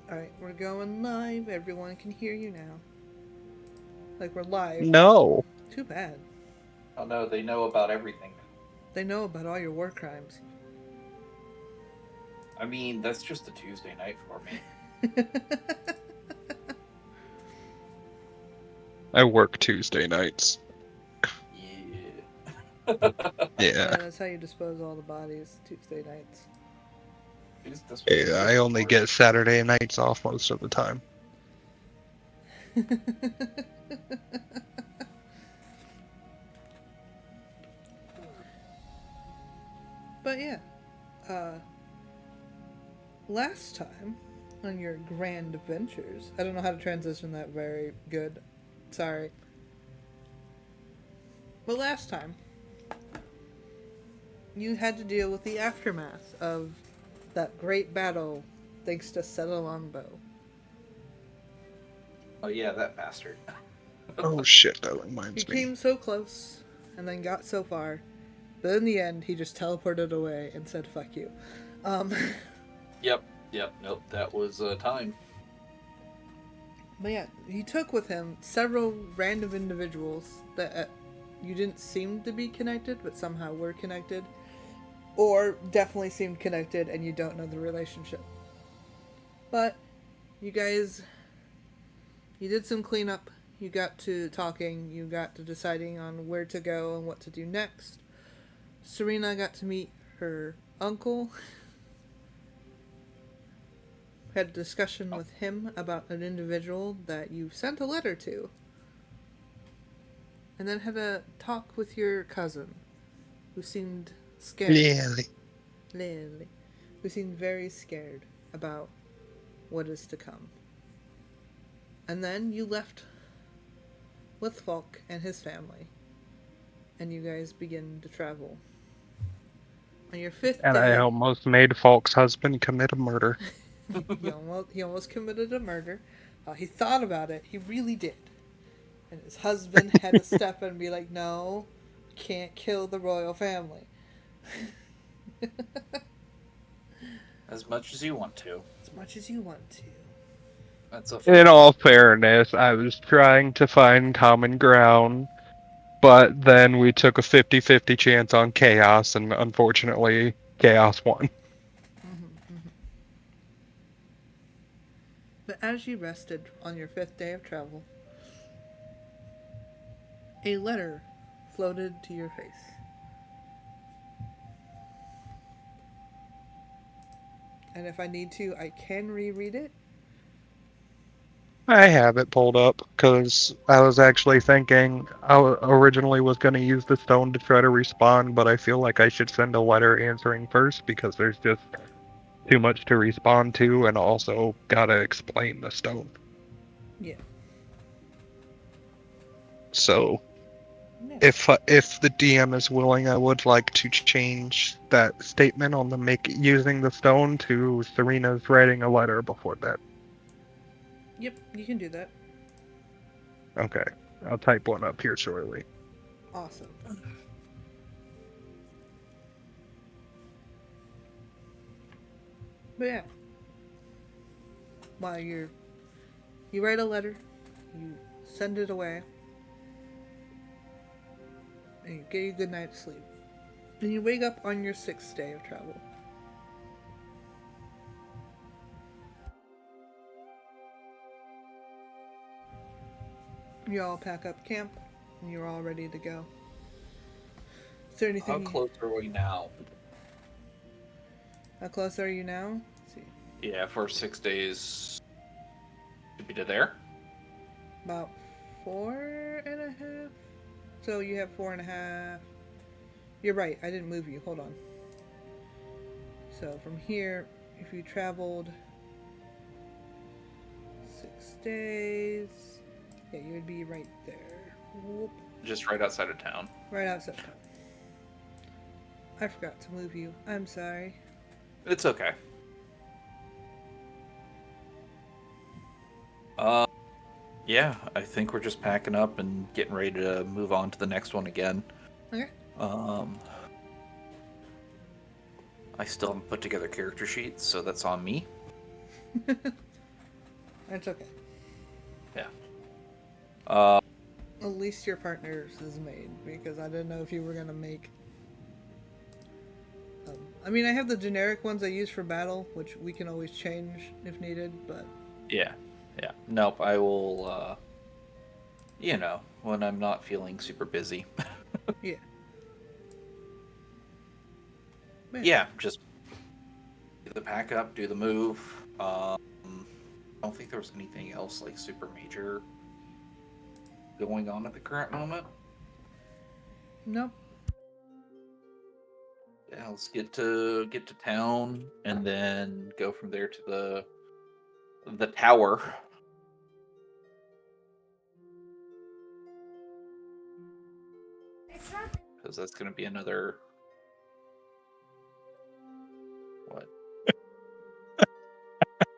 Alright, we're going live. Everyone can hear you now. Like, we're live. No. Too bad. Oh no, they know about everything now. They know about all your war crimes. I mean, that's just a Tuesday night for me. I work Tuesday nights. Yeah. Yeah. Yeah, that's how you dispose all the bodies Tuesday nights. That's what Yeah, I Sundays are only for. get Saturday nights off most of the time. But yeah, uh, last time on your grand adventures, I don't know how to transition that very good. Sorry. But last time, you had to deal with the aftermath of that great battle thanks to Settle Longbow. Oh yeah, that bastard. Oh shit, that He reminds me. came so close and then got so far, but in the end, he just teleported away and said, fuck you. Um, Yep, yep, nope. That was time. but yeah, he took with him several random individuals that you didn't seem to be connected, but somehow were connected, or definitely seemed connected and you don't know the relationship. But you guys, you did some cleanup. You got to talking. You got to deciding on where to go and what to do next. Serena got to meet her uncle, had a discussion with him about an individual that you sent a letter to, and then had a talk with your cousin, who seemed scared. Yeah. Lily. Who seemed very scared about what is to come. And then you left with Falk and his family, and you guys begin to travel. On your fifth And I day, almost made Falk's husband commit a murder. he almost committed a murder. He thought about it. He really did. And his husband had to step in and be like, no, can't kill the royal family. As much as you want to. As much as you want to. That's a In first. all fairness, I was trying to find common ground, but then we took a 50-50 chance on chaos, and unfortunately, chaos won. But as you rested on your fifth day of travel, a letter floated to your face. And if I need to, I can reread it. I have it pulled up because I was actually thinking originally was going to use the stone to try to respond, but I feel like I should send a letter answering first because there's just too much to respond to, and also gotta explain the stone. Yeah. So Yeah. if the DM is willing, I would like to change that statement on the make using the stone to Serena's writing a letter before that. Yep, you can do that. Okay, I'll type one up here shortly. Awesome. But yeah, while you write a letter, you send it away, and you get a good night's sleep. And you wake up on your sixth day of travel. You all pack up camp, and you're all ready to go. Is there How anything you... close are we now? How close are you now? Let's see. Yeah, for 6 days. Should be to there. About 4.5. So you have 4.5. You're right, I didn't move you. Hold on. So from here, if you traveled 6 days, yeah, you would be right there. Whoop. Just right outside of town. Right outside town. I forgot to move you. I'm sorry. It's okay. Uh, yeah, I think we're just packing up and getting ready to move on to the next one again. Okay. Um, I still haven't put together character sheets, so that's on me. It's okay. Yeah. Uh, At least your partner's is made, because I didn't know if you were gonna make. I mean, I have the generic ones I use for battle, which we can always change if needed, but yeah. Yeah. Nope. I will. When I'm not feeling super busy. yeah. Man, Yeah. Just do the pack up, do the move. I don't think there was anything else like super major going on at the current moment. nope. Yeah, let's get to town and then go from there to the tower. Because that's going to be another what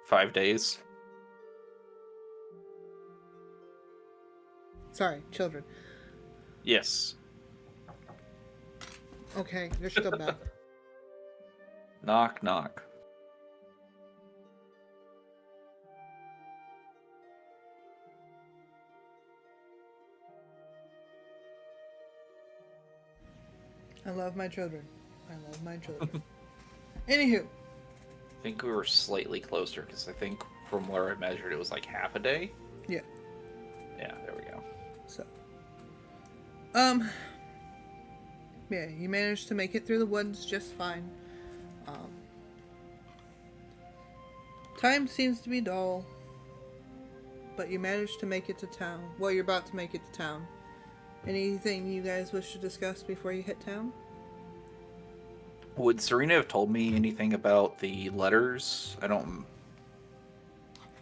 5 days. Sorry, children. Yes. Okay, you're still back. Knock knock. I love my children. I love my children. Anywho, I think we were slightly closer because I think from where I measured it was like half a day. yeah. Yeah, there we go. So, yeah, you managed to make it through the woods just fine. Um, time seems to be dull, but you managed to make it to town. Well, you're about to make it to town. Anything you guys wish to discuss before you hit town? Would Serena have told me anything about the letters? I don't.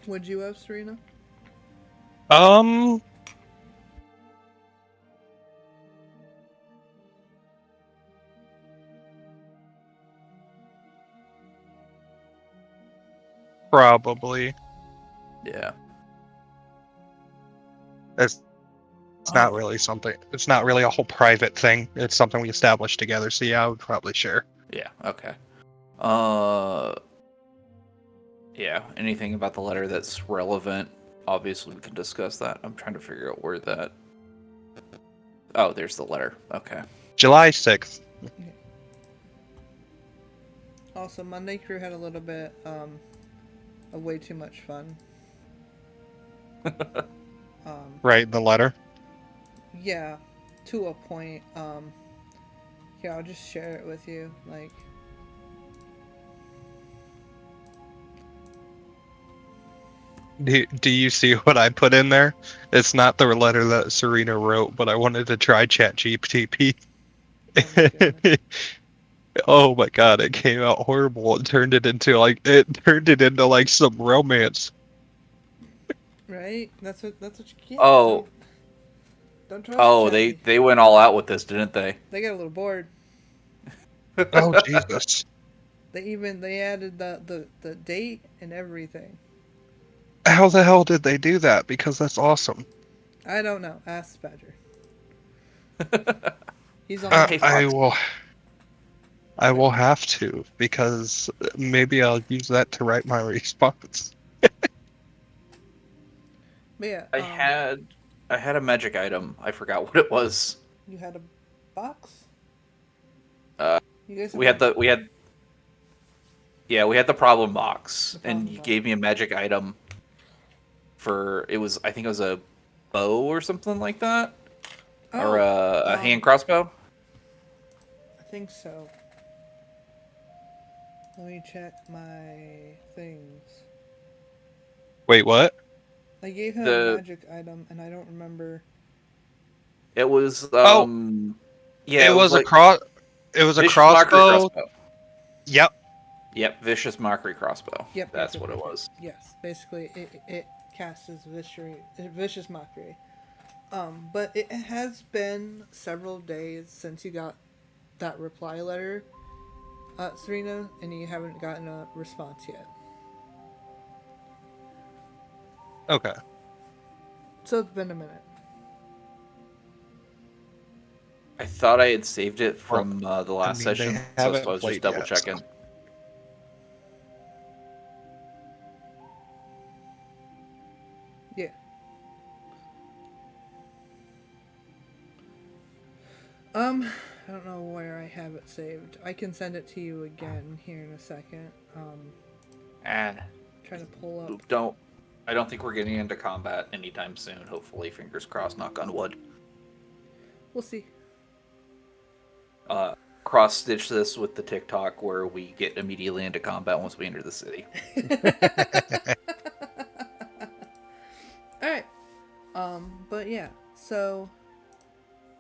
Would you have, Serena? Um, probably. Yeah. It's not really something. It's not really a whole private thing. It's something we established together. So yeah, I would probably share. Yeah. Okay. Uh. Yeah. Anything about the letter that's relevant? Obviously, we can discuss that. I'm trying to figure out where that. Oh, there's the letter. Okay. July 6th. Also, Monday crew had a little bit of way too much fun. Right, the letter. Yeah, to a point. Here, I'll just share it with you. Like, Do you see what I put in there? It's not the letter that Serena wrote, but I wanted to try ChatGPT. oh my goodness. Oh my god, it came out horrible. It turned it into like some romance. Right? That's what you get. Oh. Don't trust Oh, they Chatty. they went all out with this, didn't they? They got a little bored. Oh Jesus. They added the date and everything. How the hell did they do that? Because that's awesome. I don't know. Ask Badger. He's on Uh, the Hey, I Fox. will I will have to, because maybe I'll use that to write my response. But yeah, I had a magic item. I forgot what it was. you had a box. Uh, You guys have we had had the problem box, the and problem you box. gave me a magic item for it was I think it was a bow or something like that, or a hand crossbow. I think so. Let me check my things. Wait, what? I gave him a The magic item, and I don't remember. it was Oh, yeah, it it was was a like cross. It was a vicious mockery crossbow. crossbow. Yep. Yep, vicious mockery crossbow. Yep, That's what it was. Yes, basically, it casts as vicious mockery. But it has been several days since you got that reply letter, Serena, and you haven't gotten a response yet. Okay. So it's been a minute. I thought I had saved it Well, from the I last mean, they session, so I haven't was just played yet. double checking. So. Yeah. I don't know where I have it saved. I can send it to you again here in a second. Ah, Trying to pull up. I don't think we're getting into combat anytime soon. Hopefully, fingers crossed. Knock on wood. We'll see. Cross stitch this with the TikTok where we get immediately into combat once we enter the city. All right. But yeah. So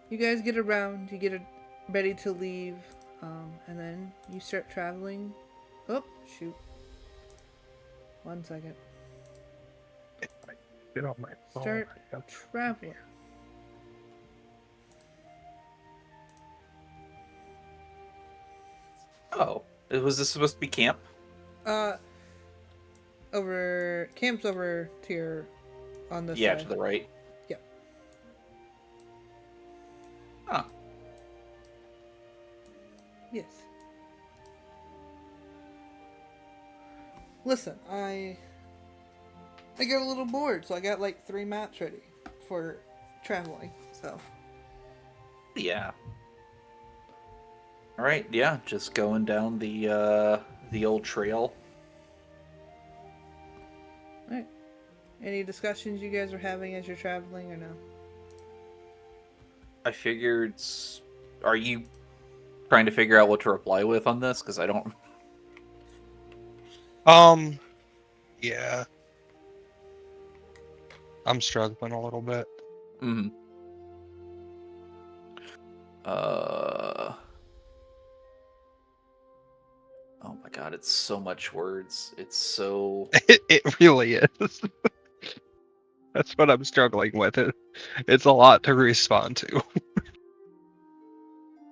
you guys get around. You get ready to leave. And then you start traveling. Oh shoot. 1 second. Get on my phone. Start traveling. Oh, was this supposed to be camp? Over camp's over to your on this Yeah, side. to the right. Yep. Huh. Yes. Listen, I got a little bored, so I got like 3 maps ready for traveling. So Yeah. All right. Yeah, just going down the old trail. all right. Any discussions you guys are having as you're traveling or no? I figured. Are you trying to figure out what to reply with on this? Because I don't. Yeah. I'm struggling a little bit. Mm. Oh my god, it's so much words. It's so. It really is. That's what I'm struggling with. It's a lot to respond to.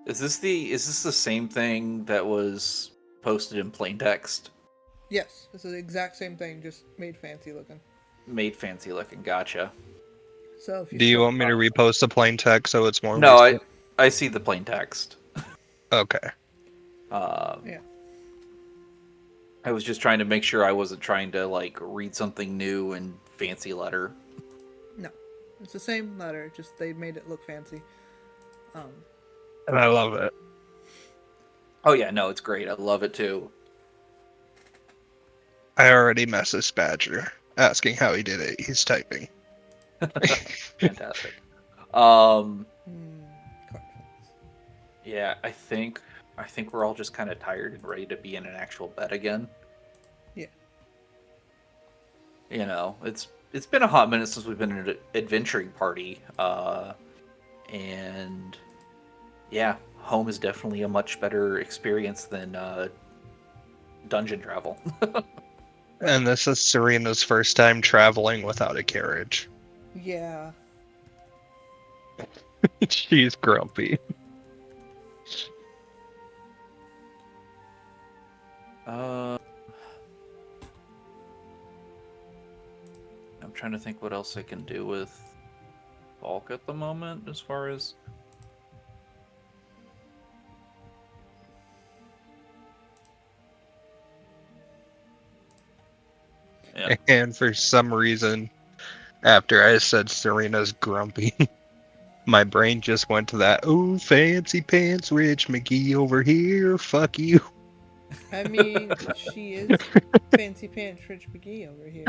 Is this the same thing that was posted in plain text? Yes, it's the exact same thing, just made fancy looking. Made fancy looking. Gotcha. So if you Do you scroll, want me to repost the plain text so it's more No, recent? I see the plain text. Okay. yeah, I was just trying to make sure I wasn't trying to like read something new and fancy letter. no, it's the same letter, just they made it look fancy. And I love it. Oh yeah, no, it's great. I love it too. I already messaged Badger asking how he did it. He's typing. Fantastic. Card fonts. Yeah, I think we're all just kind of tired and ready to be in an actual bed again. Yeah, You know, it's been a hot minute since we've been in an adventuring party, and yeah, home is definitely a much better experience than dungeon travel. And this is Serena's first time traveling without a carriage. yeah. She's grumpy. I'm trying to think what else I can do with Bulk at the moment, as far as. Yeah. And for some reason, after I said Serena's grumpy, my brain just went to that, oh, fancy pants, Rich McGee over here, fuck you. I mean, she is fancy pants Rich McGee over here.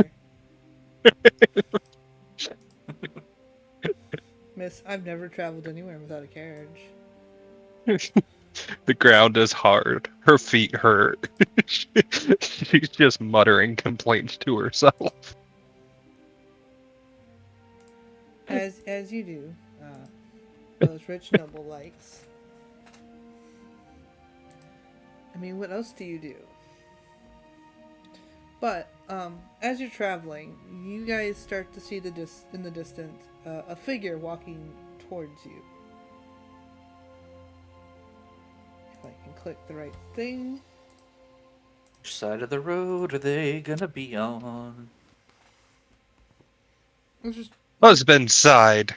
Miss, I've never traveled anywhere without a carriage. The ground is hard. Her feet hurt. She's just muttering complaints to herself. As you do, those rich noble likes. I mean, what else do you do? But as you're traveling, you guys start to see in the distance a figure walking towards you. If I can click the right thing. Which side of the road are they gonna be on? It's just Husband side.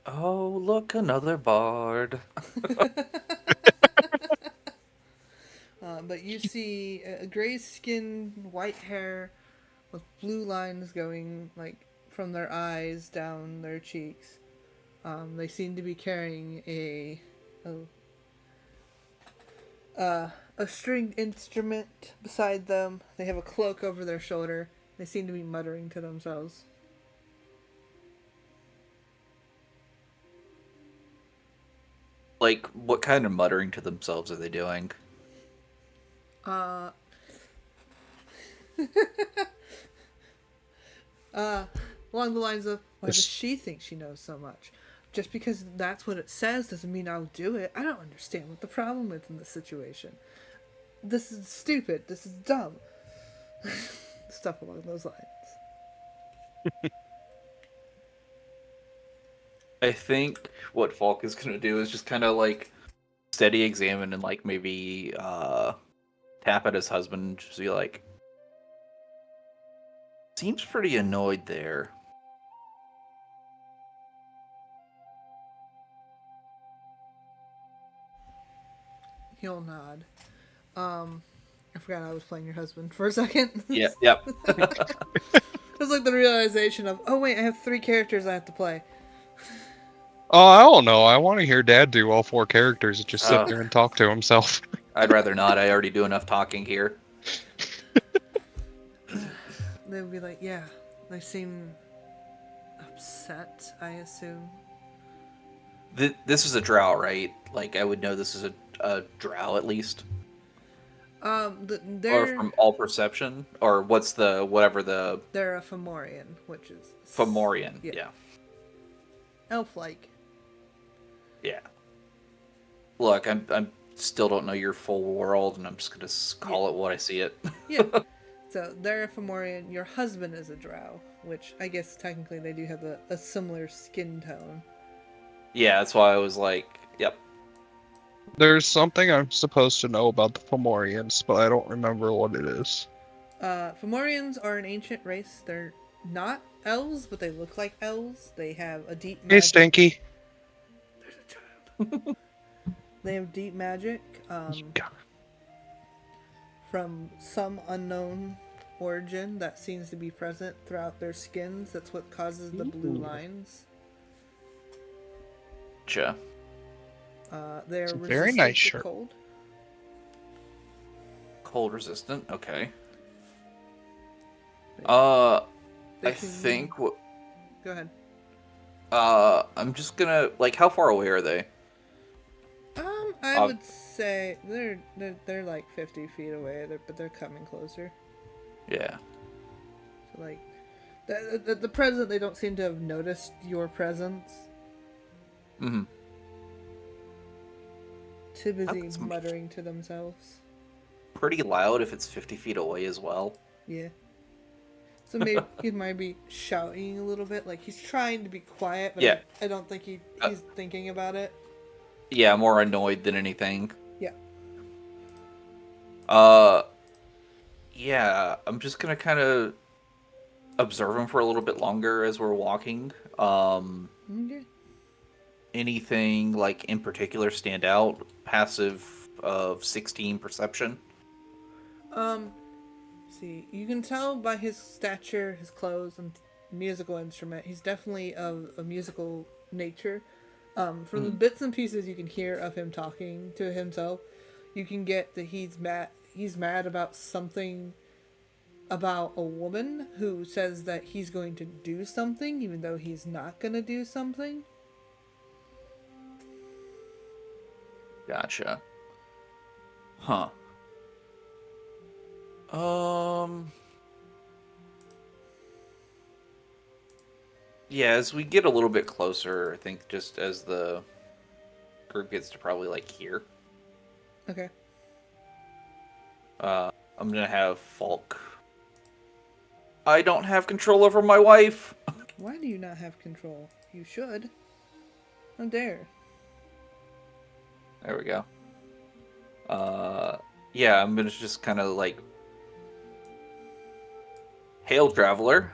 Oh, look, another bard. but you see a gray skin, white hair, with blue lines going like from their eyes down their cheeks. They seem to be carrying a stringed instrument beside them. They have a cloak over their shoulder. They seem to be muttering to themselves. Like, what kind of muttering to themselves are they doing? Uh, along the lines of, why does she think she knows so much? Just because that's what it says doesn't mean I'll do it. I don't understand what the problem is in this situation. This is stupid. This is dumb. Stuff along those lines. I think what Falk is gonna do is just kind of like steady examine and like maybe tap at his husband and just be like, seems pretty annoyed there. He'll nod. I forgot I was playing your husband for a second. Yeah, yep. It was like the realization of, oh wait, I have 3 characters I have to play. Oh, I don't know. I want to hear Dad do all 4 characters and just sit Oh. there and talk to himself. I'd rather not. I already do enough talking here. They would be like, yeah, they seem upset, I assume. This is a drow, right? Like, I would know this is a drow at least. Or They're from all perception? Or what's the, whatever the... they're a Fomorian, which is Fomorian, yeah. elf-like. Yeah. Look, I'm still don't know your full world, and I'm just gonna call it what I see it. Yeah. So they're a Fomorian. Your husband is a drow, which I guess technically they do have a similar skin tone. Yeah, that's why I was like, yep. There's something I'm supposed to know about the Fomorians, but I don't remember what it is. Fomorians are an ancient race. They're not elves, but they look like elves. They have a deep magic. Hey, Stinky. There's a child. They have deep magic. From some unknown origin that seems to be present throughout their skins. That's what causes the blue lines. Gotcha. They're It's a resistant very nice to shirt. cold. Cold resistant, okay. They I can- think what... Go ahead. I'm just gonna, like, how far away are they? I would say they're like 50 feet away, but they're coming closer. Yeah. So like, the present, they don't seem to have noticed your presence. Mm-hmm. Too busy That's muttering to themselves. Pretty loud if it's 50 feet away as well. Yeah. So maybe he might be shouting a little bit, like he's trying to be quiet, but Yeah. I don't think he's thinking about it. Yeah, more annoyed than anything. Yeah. Yeah, I'm just gonna kind of observe him for a little bit longer as we're walking. Okay. Anything, like, in particular stand out? Passive of 16 perception? See, you can tell by his stature, his clothes, and musical instrument, he's definitely of a musical nature. From the bits and pieces you can hear of him talking to himself, you can get that he's mad about something, about a woman who says that he's going to do something even though he's not going to do something. Gotcha. Huh. Yeah, as we get a little bit closer, I think just as the group gets to probably, like, here, Okay. I'm gonna have Falk. I don't have control over my wife! Why do you not have control? You should. How dare. There we go. Yeah, I'm gonna just kind of, like, hail, traveler.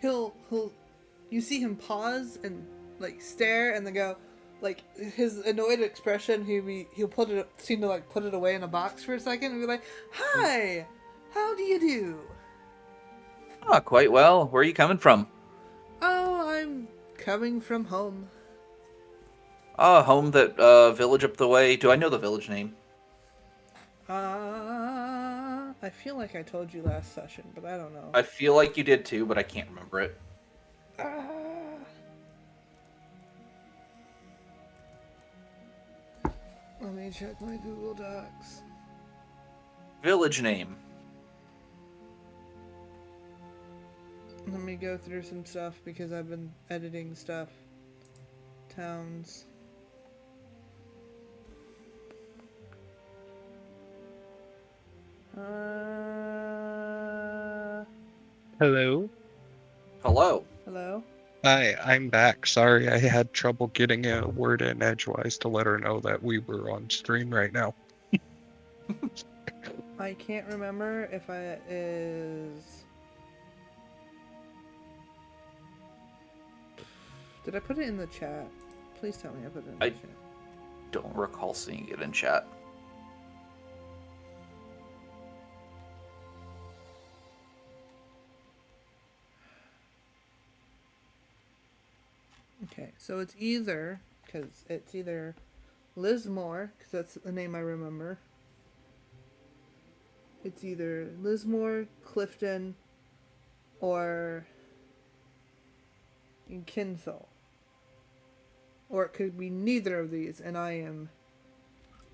You see him pause and like stare and then go, like his annoyed expression. He'll seem to like put it away in a box for a second and be like, "Hi, How do you do? Ah, quite well. Where are you coming from? Oh, I'm coming from home. Ah, home that village up the way. Do I know the village name? I feel like I told you last session, but I don't know. I feel like you did too, but I can't remember it. Ah. Let me check my Google Docs. Village name. Let me go through some stuff because I've been editing stuff. Towns. Hello? Hello. Hello? Hi, I'm back. Sorry, I had trouble getting a word in edgewise to let her know that we were on stream right now. I can't remember if I is. Did I put it in the chat? Please tell me I put it in the I chat. don't recall seeing it in chat. Okay, so it's either Lismore, because that's the name I remember. It's either Lismore, Clifton, or Kinsale. Or it could be neither of these, and I am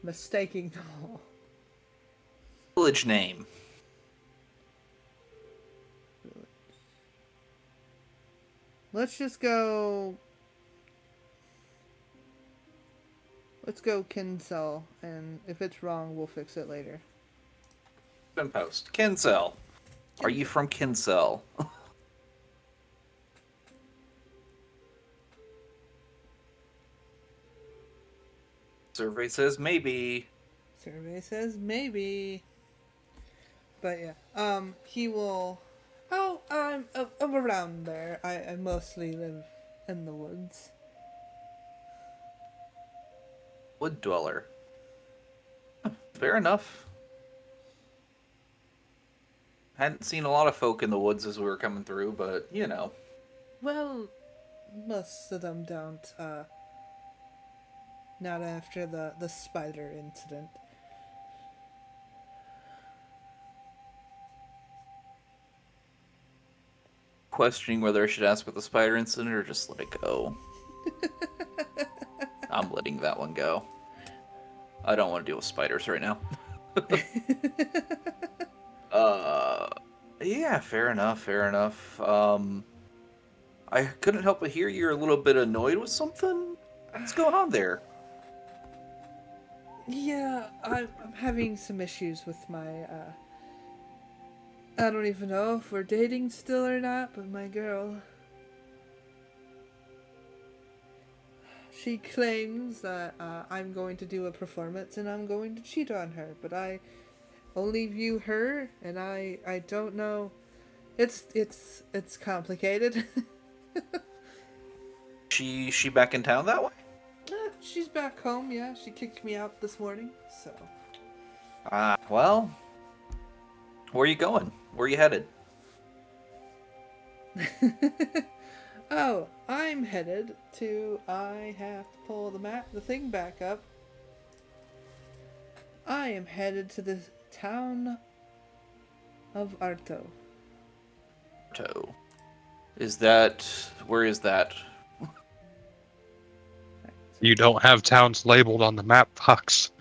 mistaking them all. Village name. Let's just go. Let's go Kinsale, and if it's wrong, we'll fix it later. In post. Kinsale. Are you from Kinsale? Survey says maybe. Survey says maybe. But yeah, he will. Oh, I'm around there. I mostly live in the woods. Wood dweller. Fair enough. Hadn't seen a lot of folk in the woods as we were coming through, but you know. Well, most of them don't. Not after the spider incident. Questioning whether I should ask about the spider incident or just let it go. I'm letting that one go. I don't want to deal with spiders right now. uh, yeah, fair enough, fair enough. I couldn't help but hear you're a little bit annoyed with something. What's going on there? Yeah, I'm having some issues with my. I don't even know if we're dating still or not, but my girl. She claims that I'm going to do a performance and I'm going to cheat on her, but I only view her, and I don't know. It's complicated. She back in town that way? She's back home. Yeah, she kicked me out this morning. So. Well, where are you going? Where are you headed? Oh, I'm headed to. I have to pull the thing back up. I am headed to the town of Arto. Toe. Is that where is that? You don't have towns labeled on the map, Fox.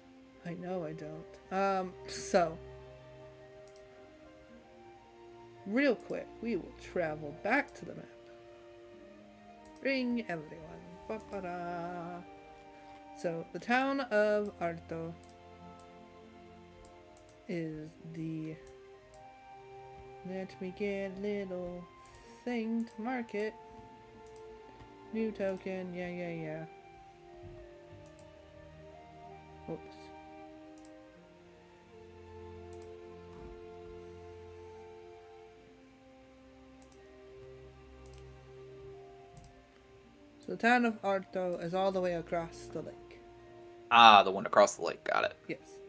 I know I don't. So real quick, we will travel back to the map. Ring everyone. Ba-ba-da. So the town of Arto is the. Let me get a little thing to mark it. New token, yeah. Oops. So the town of Arto is all the way across the lake. Ah, the one across the lake. Got it. Yes.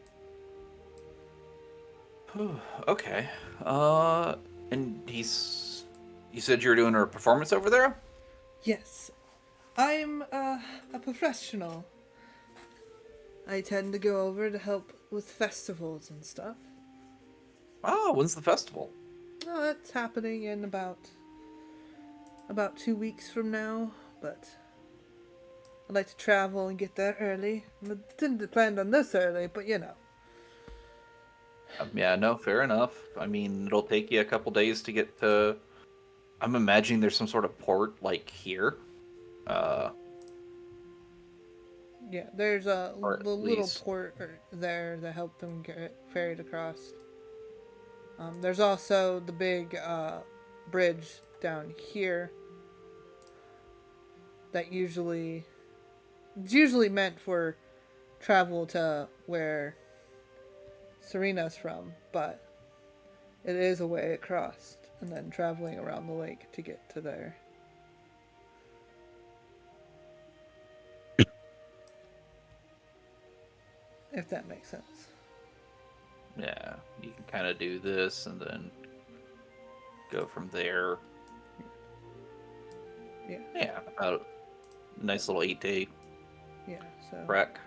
Okay. And you said you were doing a performance over there? Yes, I'm a professional. I tend to go over to help with festivals and stuff. Oh, when's the festival? Oh, it's happening in about 2 weeks from now, but I'd like to travel and get there early. I didn't plan on this early, but you know. Yeah, no, fair enough. I mean, it'll take you a couple days to get to. I'm imagining there's some sort of port like here, uh, Yeah, there's a or the at little least. port there to help them get ferried across. There's also the big bridge down here that it's usually meant for travel to where Serena's from, but it is a way across and then traveling around the lake to get to there. If that makes sense. Yeah, you can kind of do this and then go from there. Yeah, Yeah, about a nice little 8 day yeah. trek.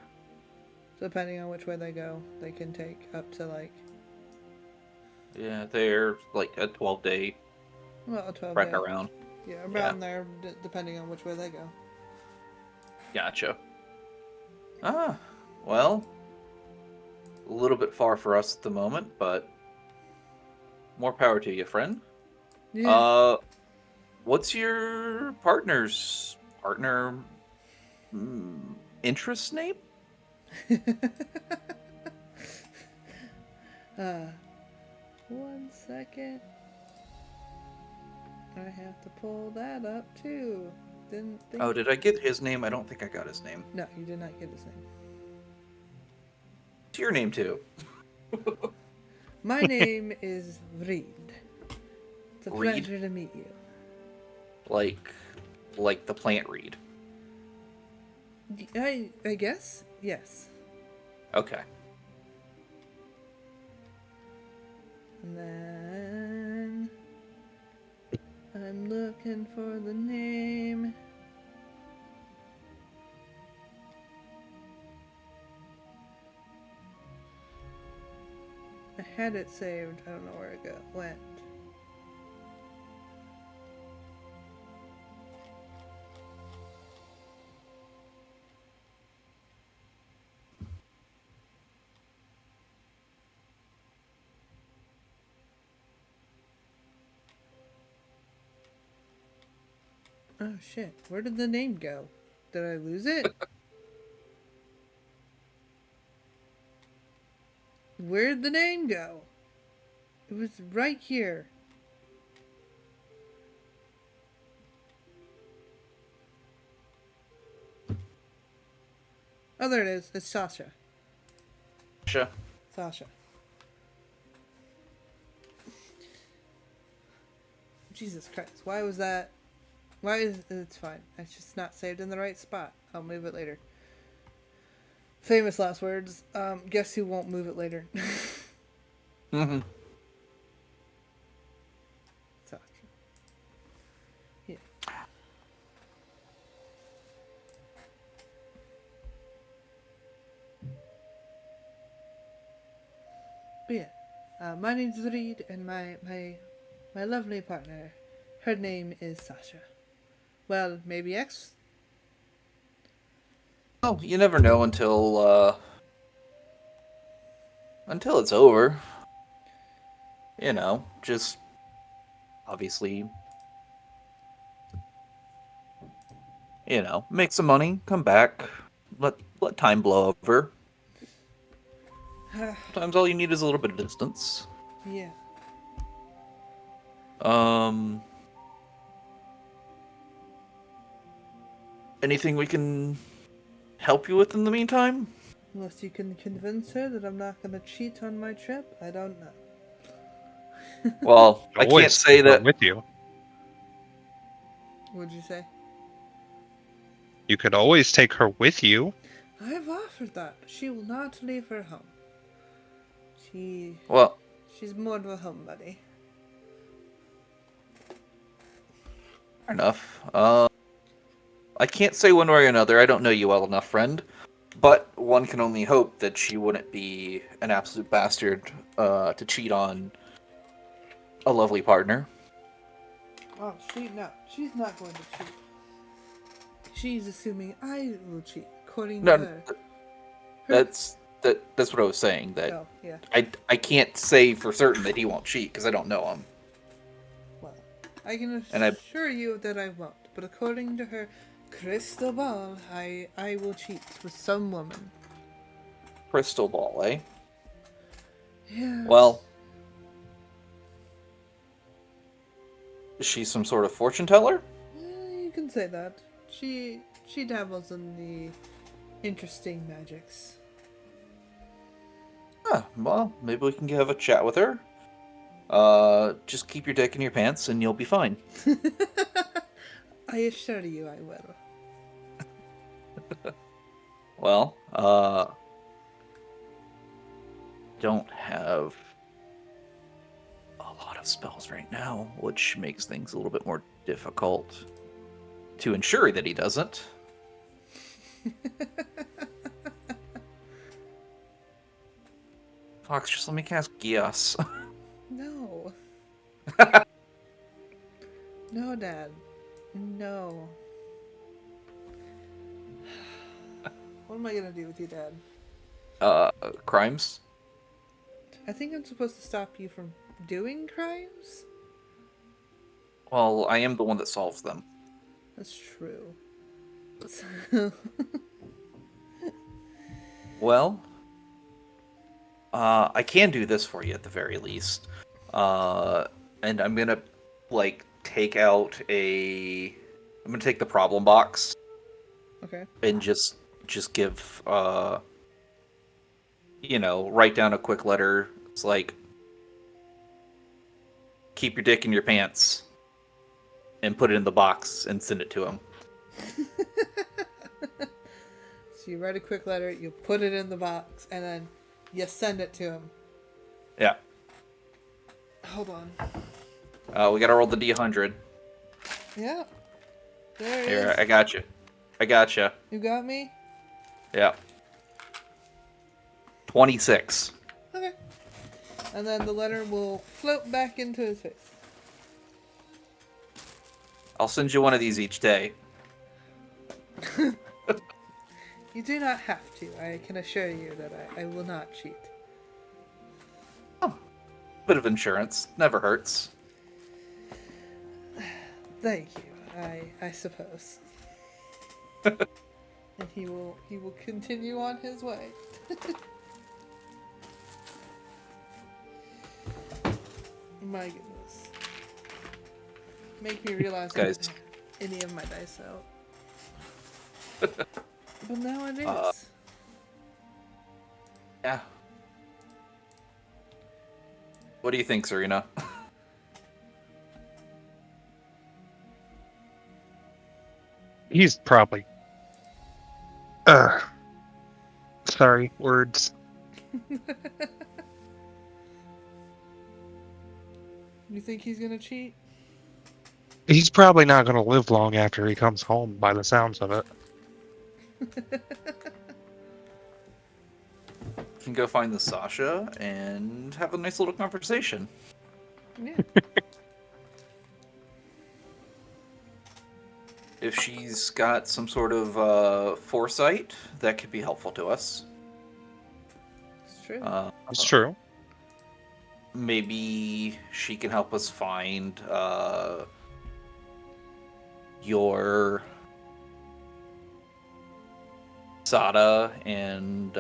So depending on which way they go, they can take up to like Yeah, they're like a 12 day well a 12 trek day. around. Yeah, Yeah, around there, depending on which way they go. gotcha. Ah, well, a little bit far for us at the moment, but more power to you, friend. Yeah. Uh, what's your partner interest name? uh, 1 second. I have to pull that up too. Didn't think. Oh, did I get his name? I don't think I got his name. No, you did not get his name. What's your name too? My name is Reed. It's a Reed? pleasure to meet you. Like, like the plant reed. I guess yes. Okay. And then I'm looking for the name. I had it saved. I don't know where it went. Oh shit! Where did the name go? Did I lose it? Where'd the name go? It was right here. Oh, there it is. It's Sasha. Sure. Sasha. Jesus Christ. Why was that? Why is it's fine. It's just not saved in the right spot. I'll move it later. Famous last words. Guess who won't move it later? Mm-hmm. Sasha. Yeah. But yeah. My name's Reed, and my lovely partner, her name is Sasha. Well, maybe X. Oh, you never know until it's over. You know, just obviously, make some money, come back, let time blow over. Sometimes all you need is a little bit of distance. Yeah. Um, anything we can help you with in the meantime? Unless you can convince her that I'm not gonna cheat on my trip, I don't know. Well, I can't Always say take her that. with you. What'd you say? You could always take her with you. I have offered that, but she will not leave her home. She Well, She's more of a homebody. Fair enough. I can't say one way or another. I don't know you well enough, friend. But one can only hope that she wouldn't be an absolute bastard to cheat on a lovely partner. Oh, she's not going to cheat. She's assuming I will cheat, according to No, her. that's what I was saying. That Oh, yeah. I can't say for certain that he won't cheat because I don't know him. Well, I can And I assure you that I won't. But according to her crystal ball, I will cheat with some woman. crystal ball, eh? Yeah. Well, is she some sort of fortune teller? You can say that. She dabbles in the interesting magics. Well, maybe we can have a chat with her. Just keep your dick in your pants and you'll be fine. I assure you I will. Well, don't have a lot of spells right now, which makes things a little bit more difficult to ensure that he doesn't. Fox, just let me cast Gios. No. No, Dad. No. What am I gonna do with you, Dad? Crimes? I think I'm supposed to stop you from doing crimes? Well, I am the one that solves them. That's true. Well, I can do this for you at the very least. And I'm gonna, take out I'm gonna take the problem box Okay. and just give, write down a quick letter. It's like, keep your dick in your pants and put it in the box and send it to him. So you write a quick letter, you put it in the box, and then you send it to him. Yeah. Hold on. We gotta roll the D100. Yeah. There it Here, is. I got you. I got you. You got me? Yeah. 26. Okay. And then the letter will float back into his face. I'll send you one of these each day. You do not have to. I can assure you that I will not cheat. Oh, bit of insurance. Never hurts. Thank you. I suppose. And he will continue on his way. My goodness. Make me realize I Guys. didn't have any of my dice out. But now it is. Yeah. What do you think, Serena? He's probably. Sorry, words. You think he's gonna cheat? He's probably not going to live long after he comes home, by the sounds of it. You can go find the Sasha and have a nice little conversation. Yeah. If she's got some sort of foresight, that could be helpful to us. It's true. It's true. Maybe she can help us find your Sada and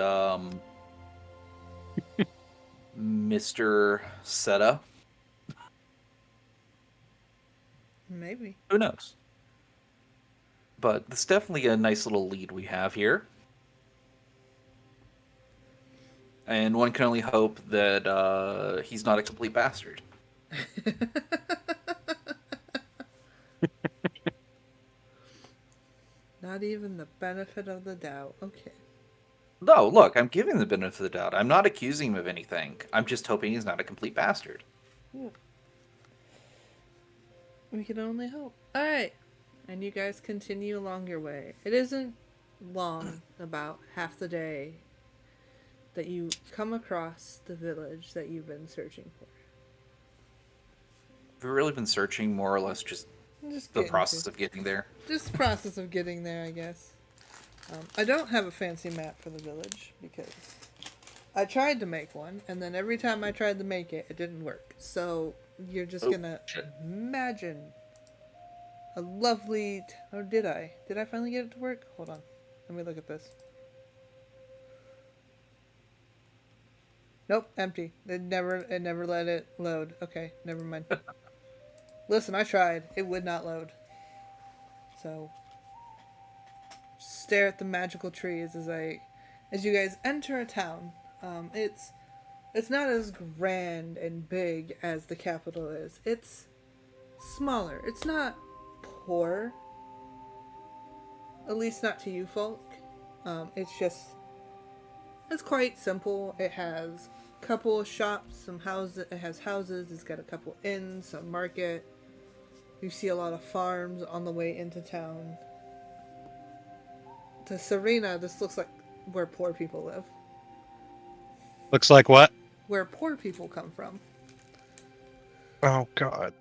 Mr. Seta. Maybe. Who knows? But it's definitely a nice little lead we have here. And one can only hope that he's not a complete bastard. Not even the benefit of the doubt. Okay. No, look, I'm giving the benefit of the doubt. I'm not accusing him of anything. I'm just hoping he's not a complete bastard. Yeah. We can only hope. Alright. And you guys continue along your way. It isn't long, about half the day, that you come across the village that you've been searching for. We've really been searching more or less just Just the getting process to. of getting there. Just the process of getting there, I guess. I don't have a fancy map for the village because I tried to make one, and then every time I tried to make it, it didn't work. So you're just gonna Shit. imagine a lovely. Or did I? Did I finally get it to work? Hold on. Let me look at this. Nope, empty. It never let it load. Okay, never mind. Listen, I tried. It would not load. So stare at the magical trees as you guys enter a town. It's not as grand and big as the capital is. It's smaller. It's not poor. At least not to you folk. It's quite simple. It has a couple of shops, some houses. It has houses. It's got a couple inns, some market. You see a lot of farms on the way into town. To Serena, this looks like where poor people live. Looks like what? Where poor people come from. Oh, God.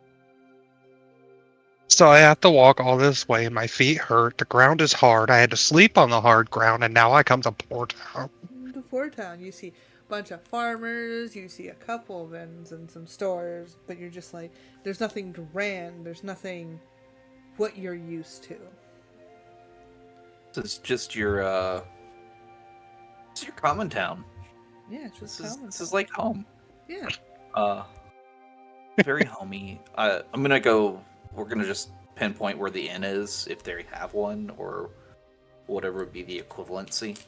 So I have to walk all this way. My feet hurt. The ground is hard. I had to sleep on the hard ground, and now I come to poor town. To Poor Town, you see a bunch of farmers, you see a couple of inns and some stores, but you're just like, there's nothing grand, there's nothing what you're used to. This is just your common town. Yeah, it's just This is like home. Yeah. Very homey. We're gonna just pinpoint where the inn is, if they have one, or whatever would be the equivalency.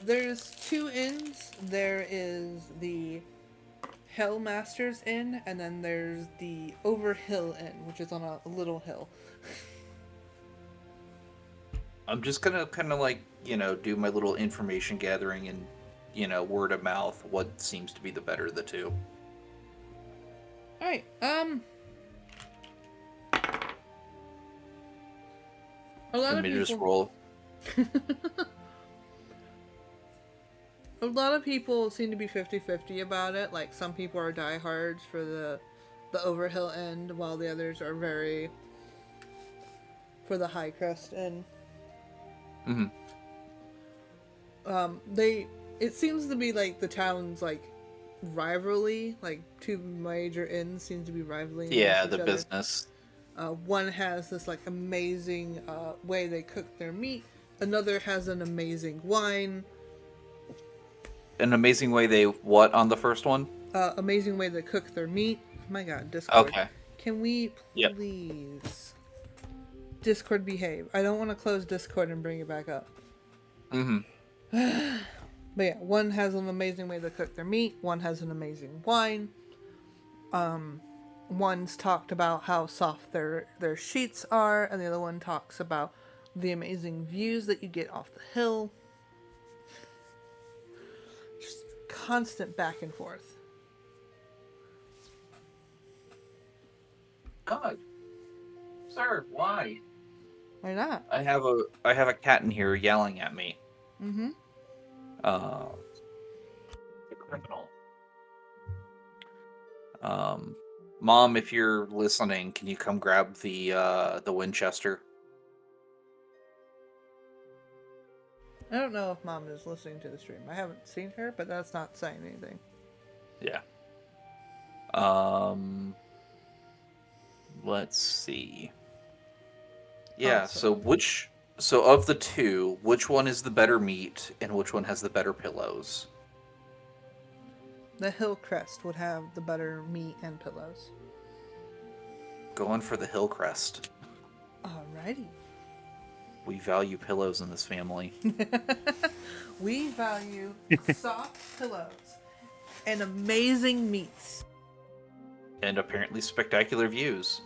There's two inns. There is the Hellmaster's Inn, and then there's the Overhill Inn, which is on a little hill. I'm just gonna kind of do my little information gathering and, word of mouth, what seems to be the better of the two. Alright, a lot Let of me people... just roll. A lot of people seem to be 50-50 about it. Like, some people are diehards for the Overhill end, while the others are very for the High Crest end. Mm-hmm. It seems to be like the town's like rivalry. Like, two major inns seem to be rivaling. Yeah, against the each other. business. One has this like amazing way they cook their meat. Another has an amazing wine. An amazing way they what on the first one? Amazing way they cook their meat. Oh my God, Discord. Okay. Can we please Discord behave? I don't want to close Discord and bring it back up. Mm-hmm. But yeah, one has an amazing way to cook their meat. One has an amazing wine. One's talked about how soft their sheets are, and the other one talks about the amazing views that you get off the hill. Just constant back and forth. God, sir, why? Why not? I have a cat in here yelling at me. Mm-hmm. A criminal. Mom, if you're listening, can you come grab the Winchester? I don't know if Mom is listening to the stream. I haven't seen her, but that's not saying anything. Yeah. Let's see. Yeah, so of the two, which one is the better meat and which one has the better pillows? The Hillcrest would have the better meat and pillows. Going for the Hillcrest. Alrighty. We value pillows in this family. We value soft pillows and amazing meats. And apparently spectacular views.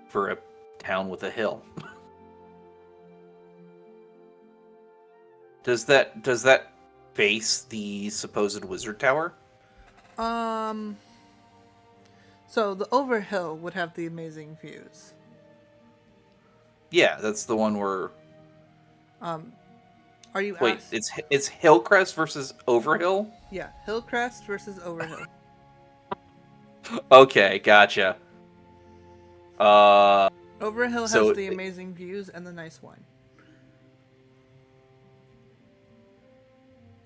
For a town with a hill. Does that face the supposed wizard tower? So the Overhill would have the amazing views. Yeah, that's the one where. Are you Wait, asked? it's Hillcrest versus Overhill. Yeah, Hillcrest versus Overhill. Okay, gotcha. Overhill has So the amazing views and the nice wine.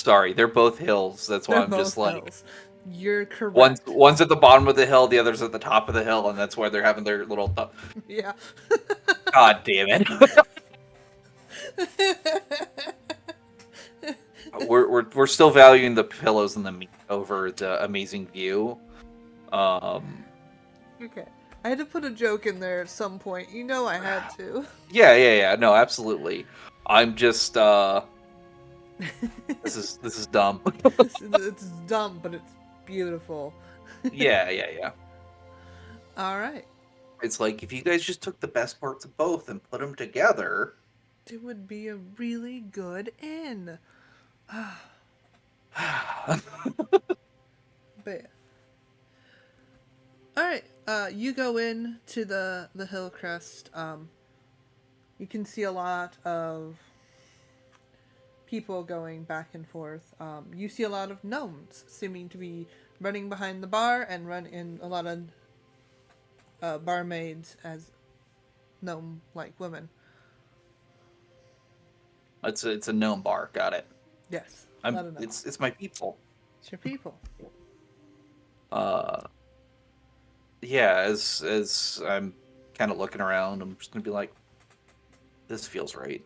sorry, they're both hills. That's why They're I'm just both like hills. You're correct. one's at the bottom of the hill, the other's at the top of the hill, and that's why they're having their little. Yeah. God damn it! we're still valuing the pillows and the meat over the amazing view. Okay. I had to put a joke in there at some point. You know I had to. Yeah. No, absolutely. I'm just this is dumb. It's dumb, but it's beautiful. Yeah. All right. It's like if you guys just took the best parts of both and put them together. It would be a really good inn. But yeah. All right. You go in to the Hillcrest. You can see a lot of people going back and forth. You see a lot of gnomes seeming to be running behind the bar and run in a lot of barmaids as gnome-like women. It's a gnome bar. Got it. Yes, a lot of gnomes. It's my people. It's your people. Yeah. As I'm kind of looking around, I'm just gonna be like, this feels right.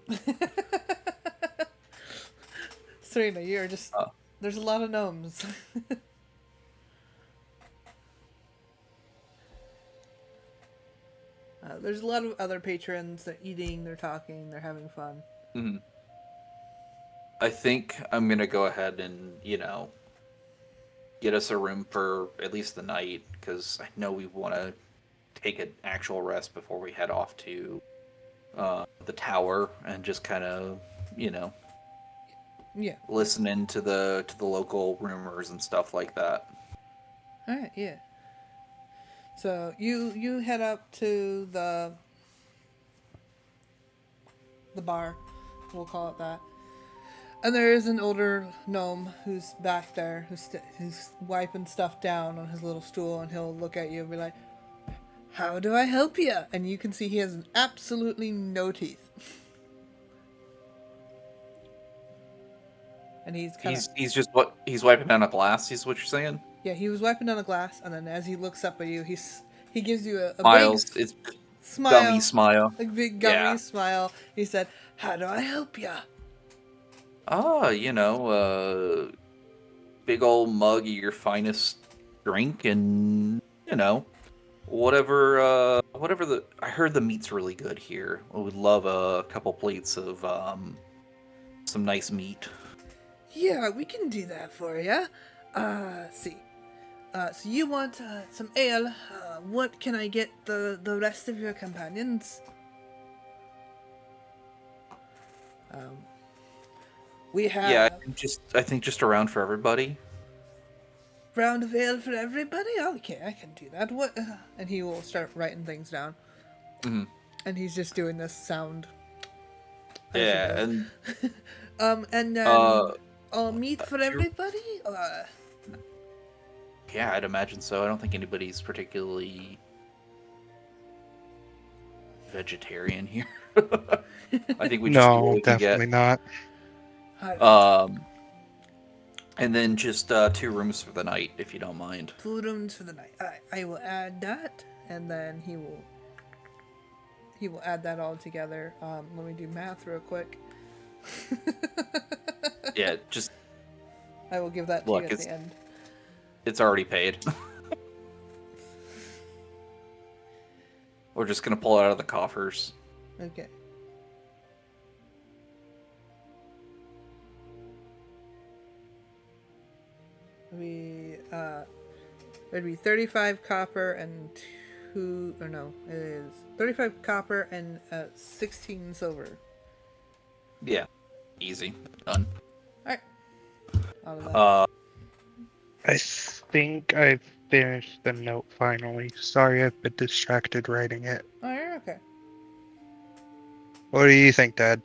Serena, you're just... There's a lot of gnomes. There's a lot of other patrons. They're eating, they're talking, they're having fun. Mm-hmm. I think I'm gonna go ahead and get us a room for at least the night because I know we want to take an actual rest before we head off to the tower and just kind of Yeah. listen into the local rumors and stuff like that. All right. Yeah. So you head up to the bar, we'll call it that. And there is an older gnome who's back there, who's wiping stuff down on his little stool, and he'll look at you and be like, "How do I help you?" And you can see he has absolutely no teeth. And he's he's wiping down a glass. Is what you're saying? Yeah, he was wiping down a glass, and then as he looks up at you, he gives you a Smiles. big It's smile, gummy smile. a big gummy Yeah. smile. He said, "How do I help you?" Big old mug of your finest drink, and whatever I heard the meat's really good here. I would love a couple plates of some nice meat. Yeah, we can do that for you. See. So you want some ale? What can I get the rest of your companions? We have Yeah, I think just around for everybody. round of ale for everybody. Okay, I can do that. What? And he will start writing things down. Mm-hmm. And he's just doing this sound. Yeah, and and then meat for everybody. yeah, I'd imagine so. I don't think anybody's particularly vegetarian here. I think we just do what No, we can definitely get. not. And then just 2 rooms for the night, if you don't mind. 2 rooms for the night. I will add that, and then he will add that all together. Let me do math real quick. Yeah, just I will give that to look. you at the end. It's already paid. We're just gonna pull it out of the coffers. Okay. It'd be 35 copper and 2, or no, it is 35 copper and 16 silver. Yeah. Easy. Done. Alright. Out of that. I think I've finished the note finally. Sorry, I've been distracted writing it. Oh, you're okay. What do you think, Dad?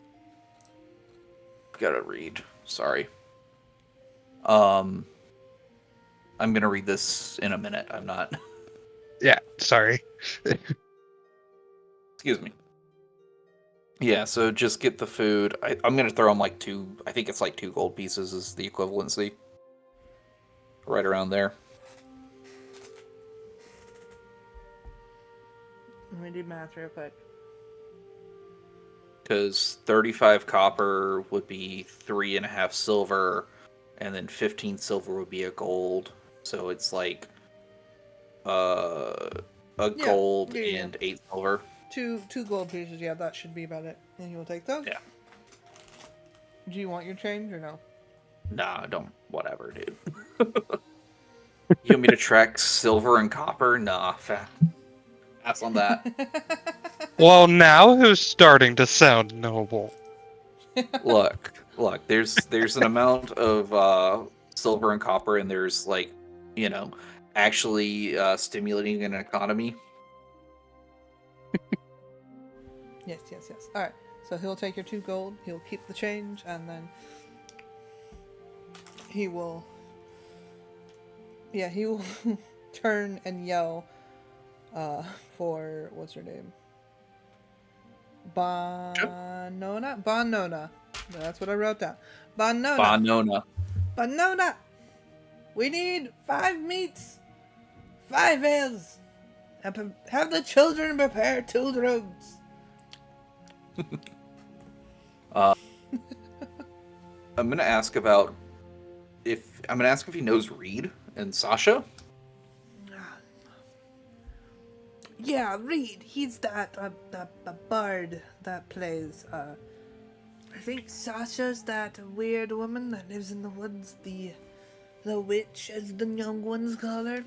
Gotta read. Sorry. I'm gonna read this in a minute. I'm not. Yeah, sorry. Excuse me. Yeah, so just get the food. I'm gonna throw him like two. I think it's like 2 gold pieces is the equivalency. Right around there. Let me do math real quick. Because 35 copper would be 3.5 silver, and then 15 silver would be a gold. So it's like a Yeah, gold yeah. and 8 silver. Two gold pieces, yeah, that should be about it. And you'll take those? Yeah. Do you want your change or no? Nah, don't. Whatever, dude. You want me to track silver and copper? Nah, pass on that. Well, now who's starting to sound noble? Look. There's an amount of silver and copper, and there's like, actually stimulating an economy. Yes. Alright, so he'll take your 2 gold, he'll keep the change, and then he will turn and yell for, what's her name? Bonona. That's what I wrote down. Bonona. Bonona! We need 5 meats, 5 ales, and have the children prepare 2 drugs. I'm gonna ask if he knows Reed and Sasha. Yeah, Reed. He's that the bard that plays. I think Sasha's that weird woman that lives in the woods. The witch, as the young ones call her.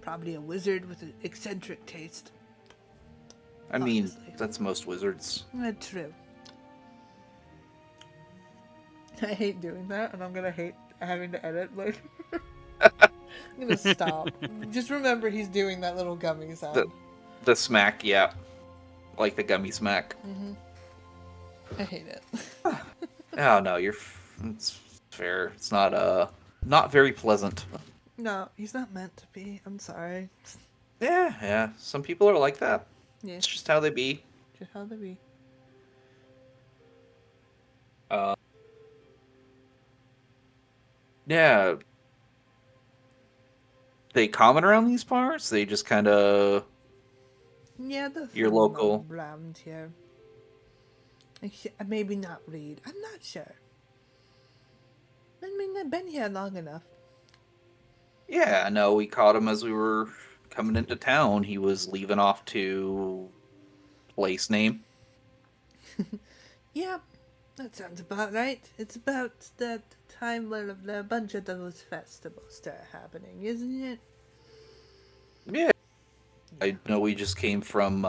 Probably a wizard with an eccentric taste. I mean, Obviously. that's most wizards. True. I hate doing that, and I'm gonna hate having to edit later. I'm gonna stop. Just remember he's doing that little gummy sound. The smack, yeah. Like the gummy smack. I hate it. Oh no, it's fair. It's not very pleasant. No, he's not meant to be. I'm sorry. Yeah. Some people are like that. Yeah, It's just how they be. just how they be. Yeah. They common around these parts. They just kind of. Yeah, the Your local. around here. Maybe not Reed. I'm not sure. I mean, I've been here long enough. Yeah, no, we caught him as we were coming into town. He was leaving off to place name. Yeah, that sounds about right. It's about that time where a bunch of those festivals start happening, isn't it? Yeah. I know we just came from,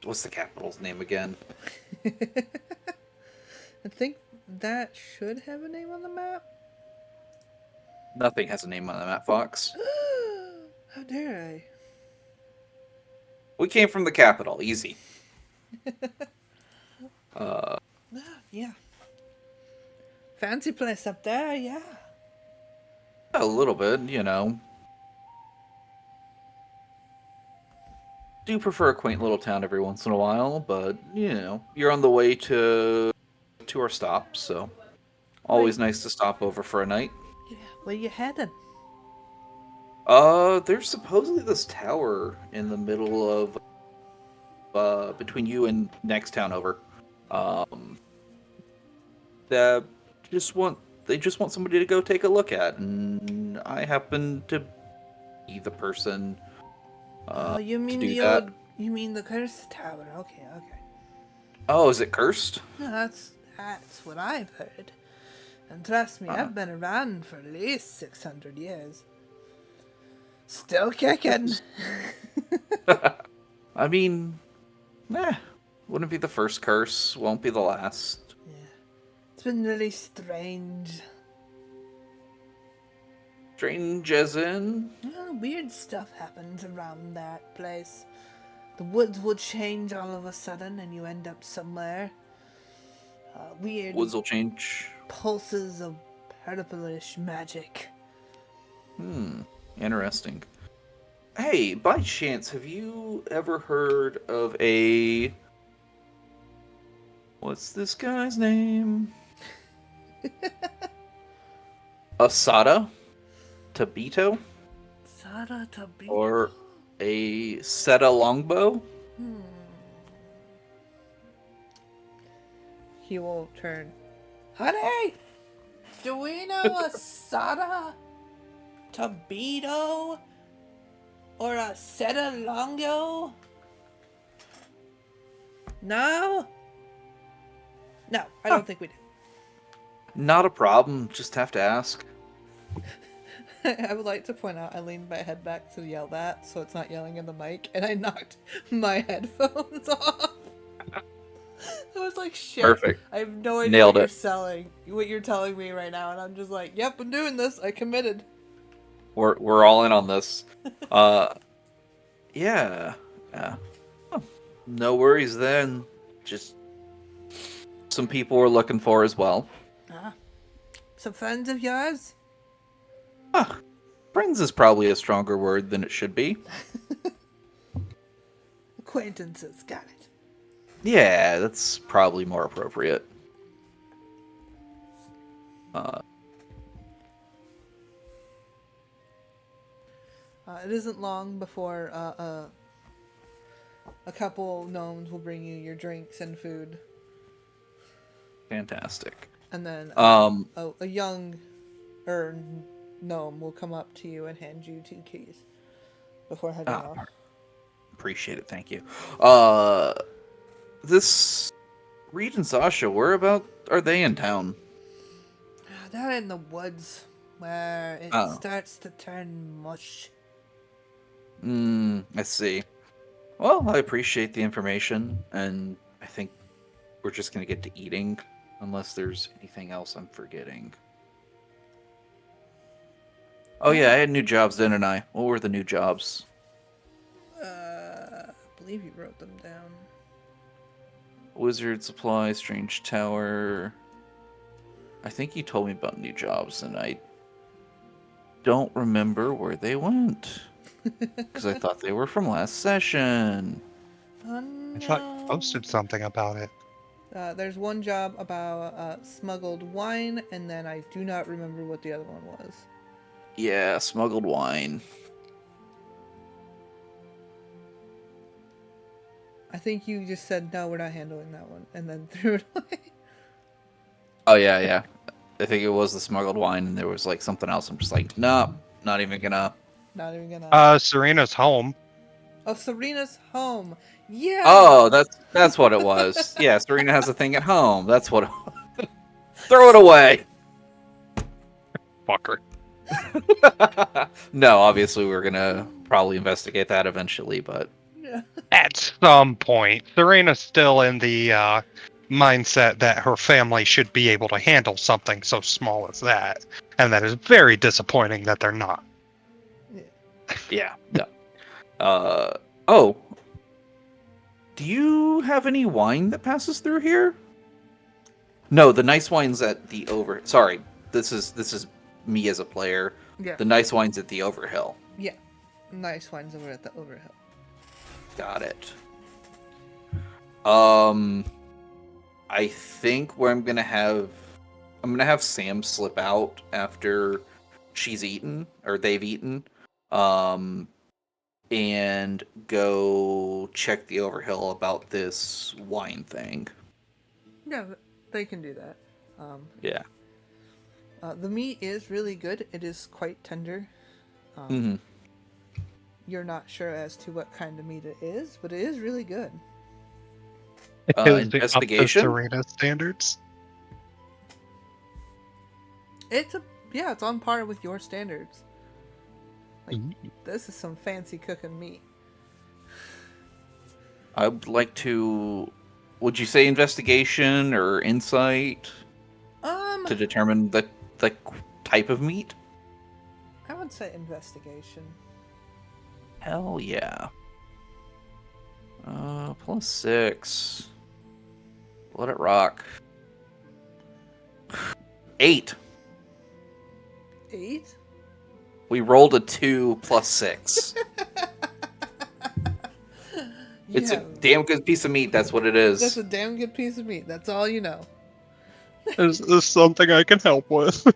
what's the capital's name again? I think that should have a name on the map. Nothing has a name on the map, Fox. How dare I? We came from the capital, easy. Yeah. Fancy place up there, yeah. A little bit, Do prefer a quaint little town every once in a while, but, you're on the way to our stop, so always nice to stop over for a night. Yeah, where you headed? There's supposedly this tower in the middle of, between you and next town over. That they just want somebody to go take a look at, and I happen to be the person You mean to do the that. you mean the cursed tower? Okay. Oh, is it cursed? No, that's what I've heard. And trust me, I've been around for at least 600 years. Still kicking. I mean, Wouldn't be the first curse. Won't be the last. Yeah. It's been really strange. Strange as in? Weird stuff happens around that place. The woods will change all of a sudden and you end up somewhere. Weird Woods will change. pulses of purplish magic. Interesting. Hey, by chance, have you ever heard of a... What's this guy's name? Asada? Tabito? Sada Tabito. Or a Seta Longbow? He will turn. Honey! Do we know a Sada Tabito? Or a Seta Longo? No? No, I don't think we do. Not a problem, just have to ask. I would like to point out I leaned my head back to yell that so it's not yelling in the mic, and I knocked my headphones off. I was like, shit. Perfect. I have no idea Nailed what it. what you're telling me right now, and I'm just like, yep, I'm doing this. I committed. We're all in on this. Yeah. Oh, no worries then. Just some people we're looking for as well. Some friends of yours? Friends is probably a stronger word than it should be. Acquaintances, got it. Yeah, that's probably more appropriate. It isn't long before a couple gnomes will bring you your drinks and food. Fantastic. And then a young gnome will come up to you and hand you 2 keys before heading off. Appreciate it, thank you. This Reed and Sasha, whereabout are they in town? They're in the woods where it starts to turn mush. I see. Well, I appreciate the information, and I think we're just gonna get to eating, unless there's anything else I'm forgetting. Oh yeah, I had new jobs, didn't I? What were the new jobs? I believe you wrote them down. Wizard Supply, Strange Tower. I think you told me about new jobs, and I don't remember where they went. Because I thought they were from last session. Oh, no. I thought you posted something about it. There's one job about smuggled wine, and then I do not remember what the other one was. Yeah, smuggled wine. I think you just said, no, we're not handling that one, and then threw it away. Oh, yeah. I think it was the smuggled wine, and there was like something else. I'm just like, nope, not even gonna. Not even gonna. Serena's home. Oh, Serena's home. Yeah. Oh, that's what it was. Yeah, Serena has a thing at home. That's what. Throw it away. Fucker. No, obviously we're gonna probably investigate that eventually, but Yeah. At some point, Serena's still in the mindset that her family should be able to handle something so small as that, and that is very disappointing that they're not. yeah. No. Oh. Do you have any wine that passes through here? No, the nice wine's at the over. Sorry, this is me as a player. Yeah. The nice wine's at the Overhill. Yeah. Nice ones over at the Overhill. Got it. I think where I'm gonna have Sam slip out after she's eaten or they've eaten, and go check the Overhill about this wine thing. Yeah, they can do that. Yeah. The meat is really good. It is quite tender. You're not sure as to what kind of meat it is, but it is really good. Investigation? Up to Serena's standards. It's on par with your standards. Like, this is some fancy cooking meat. I would like to would you say investigation or insight Um, to determine the type of meat? I would say investigation. Hell yeah. +6. Let it rock. 8. 8? We rolled a 2 plus 6. It's a Yeah, damn good piece of meat. That's what it that's is. a damn good piece of meat. That's all you know. Is this something I can help with?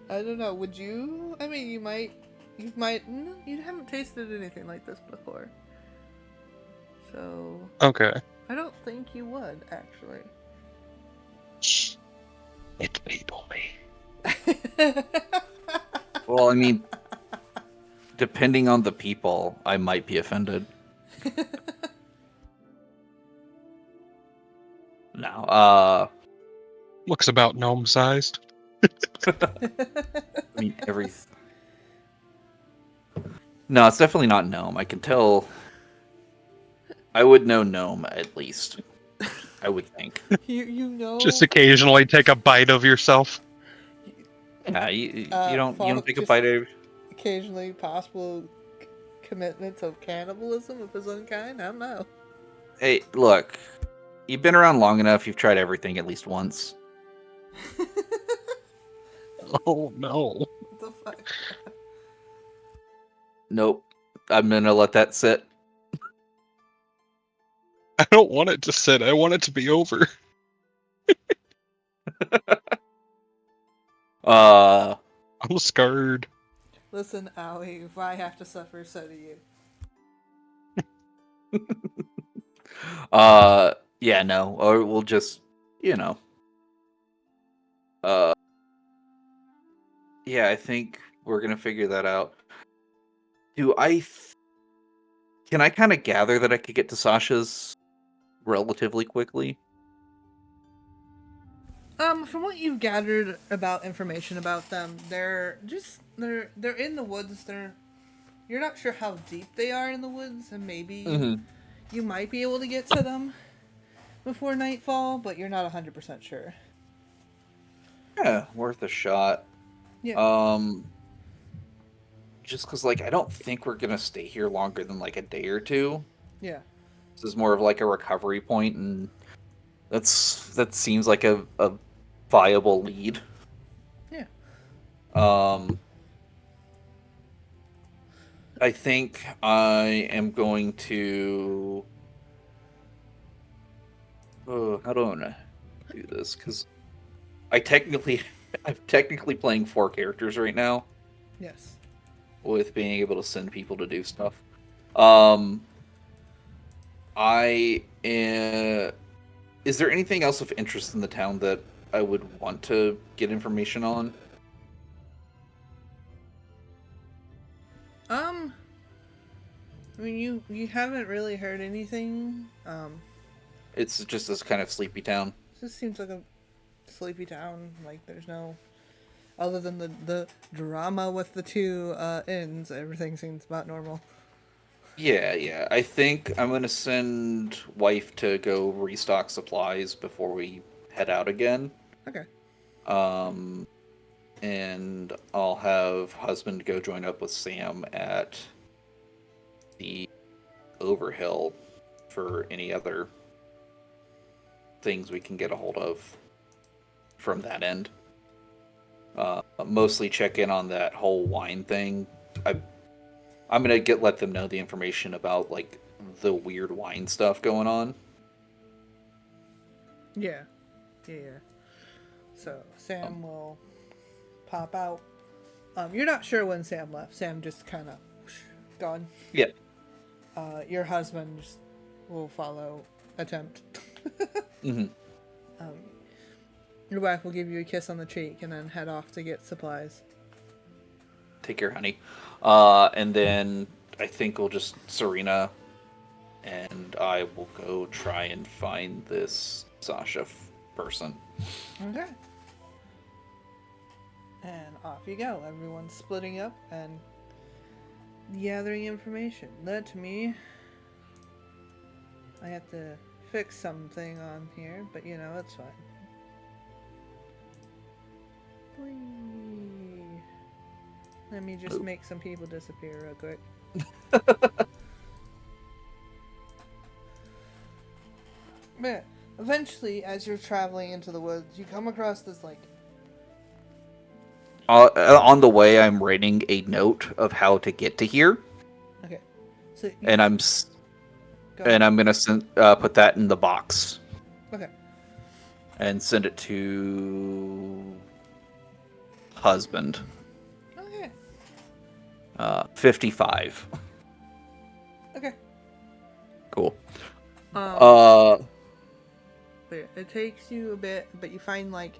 I don't know. Would you? I mean, you might. You might. No, you haven't tasted anything like this before. So, Okay. I don't think you would, actually. It's people me. Well, I mean, depending on the people, I might be offended. No, Looks about gnome sized. I mean, No, it's definitely not gnome. I can tell. I would know gnome at least. I would think. you Just know. occasionally take a bite of yourself. Yeah, you don't take a Just bite of. occasionally possible commitments of cannibalism of his own kind. I don't know. Hey, look, you've been around long enough. You've tried everything at least once. Oh no. What the fuck? Nope. I'm gonna let that sit. I don't want it to sit. I want it to be over. Uh, I'm scared. Listen, Owie, if I have to suffer, so do you. yeah, no, or we'll just, you know, uh, yeah, I think we're gonna figure that out. Do I? Can I kind of gather that I could get to Sasha's relatively quickly? From what you've gathered about information about them, they're in the woods. You're not sure how deep they are in the woods, and maybe Mm-hmm. you might be able to get to them before nightfall, but you're not 100% sure. Yeah, worth a shot. Yeah. Um, just because, like, I don't think we're gonna stay here longer than like a day or two. Yeah. This is more of like a recovery point, and that seems like a viable lead. Yeah. Um, I think I am going to. Oh, how do I wanna do this? Because I technically, I'm technically playing 4 characters right now, Yes. with being able to send people to do stuff. Um, I is there anything else of interest in the town that I would want to get information on? Um, I mean, you haven't really heard anything. It's just this kind of sleepy town. This seems like a sleepy town. Like there's no other than the drama with the two inns. Everything seems about normal. Yeah, yeah. I think I'm gonna send wife to go restock supplies before we head out again. Okay. Um, and I'll have husband go join up with Sam at the Overhill for any other things we can get a hold of from that end. Mostly check in on that whole wine thing. I'm gonna let them know the information about like the weird wine stuff going on. Yeah. Yeah. So Sam will pop out. You're not sure when Sam left. Sam just kind of gone. Yeah. Your husband just will follow. Attempt. Hmm. Um, your wife will give you a kiss on the cheek and then head off to get supplies. Take care, honey. And then I think we'll just Serena and I will go try and find this Sasha person. Okay. And off you go. Everyone's splitting up and gathering information. Let me. I have to fix something on here, but you know, it's fine. Whee. Let me just make some people disappear real quick. But eventually, as you're traveling into the woods, you come across this, like... On the way, I'm writing a note of how to get to here. Okay. So you... And I'm gonna put that in the box. Okay. And send it to husband. Okay. 55. Okay. Cool. But it takes you a bit, but you find, like,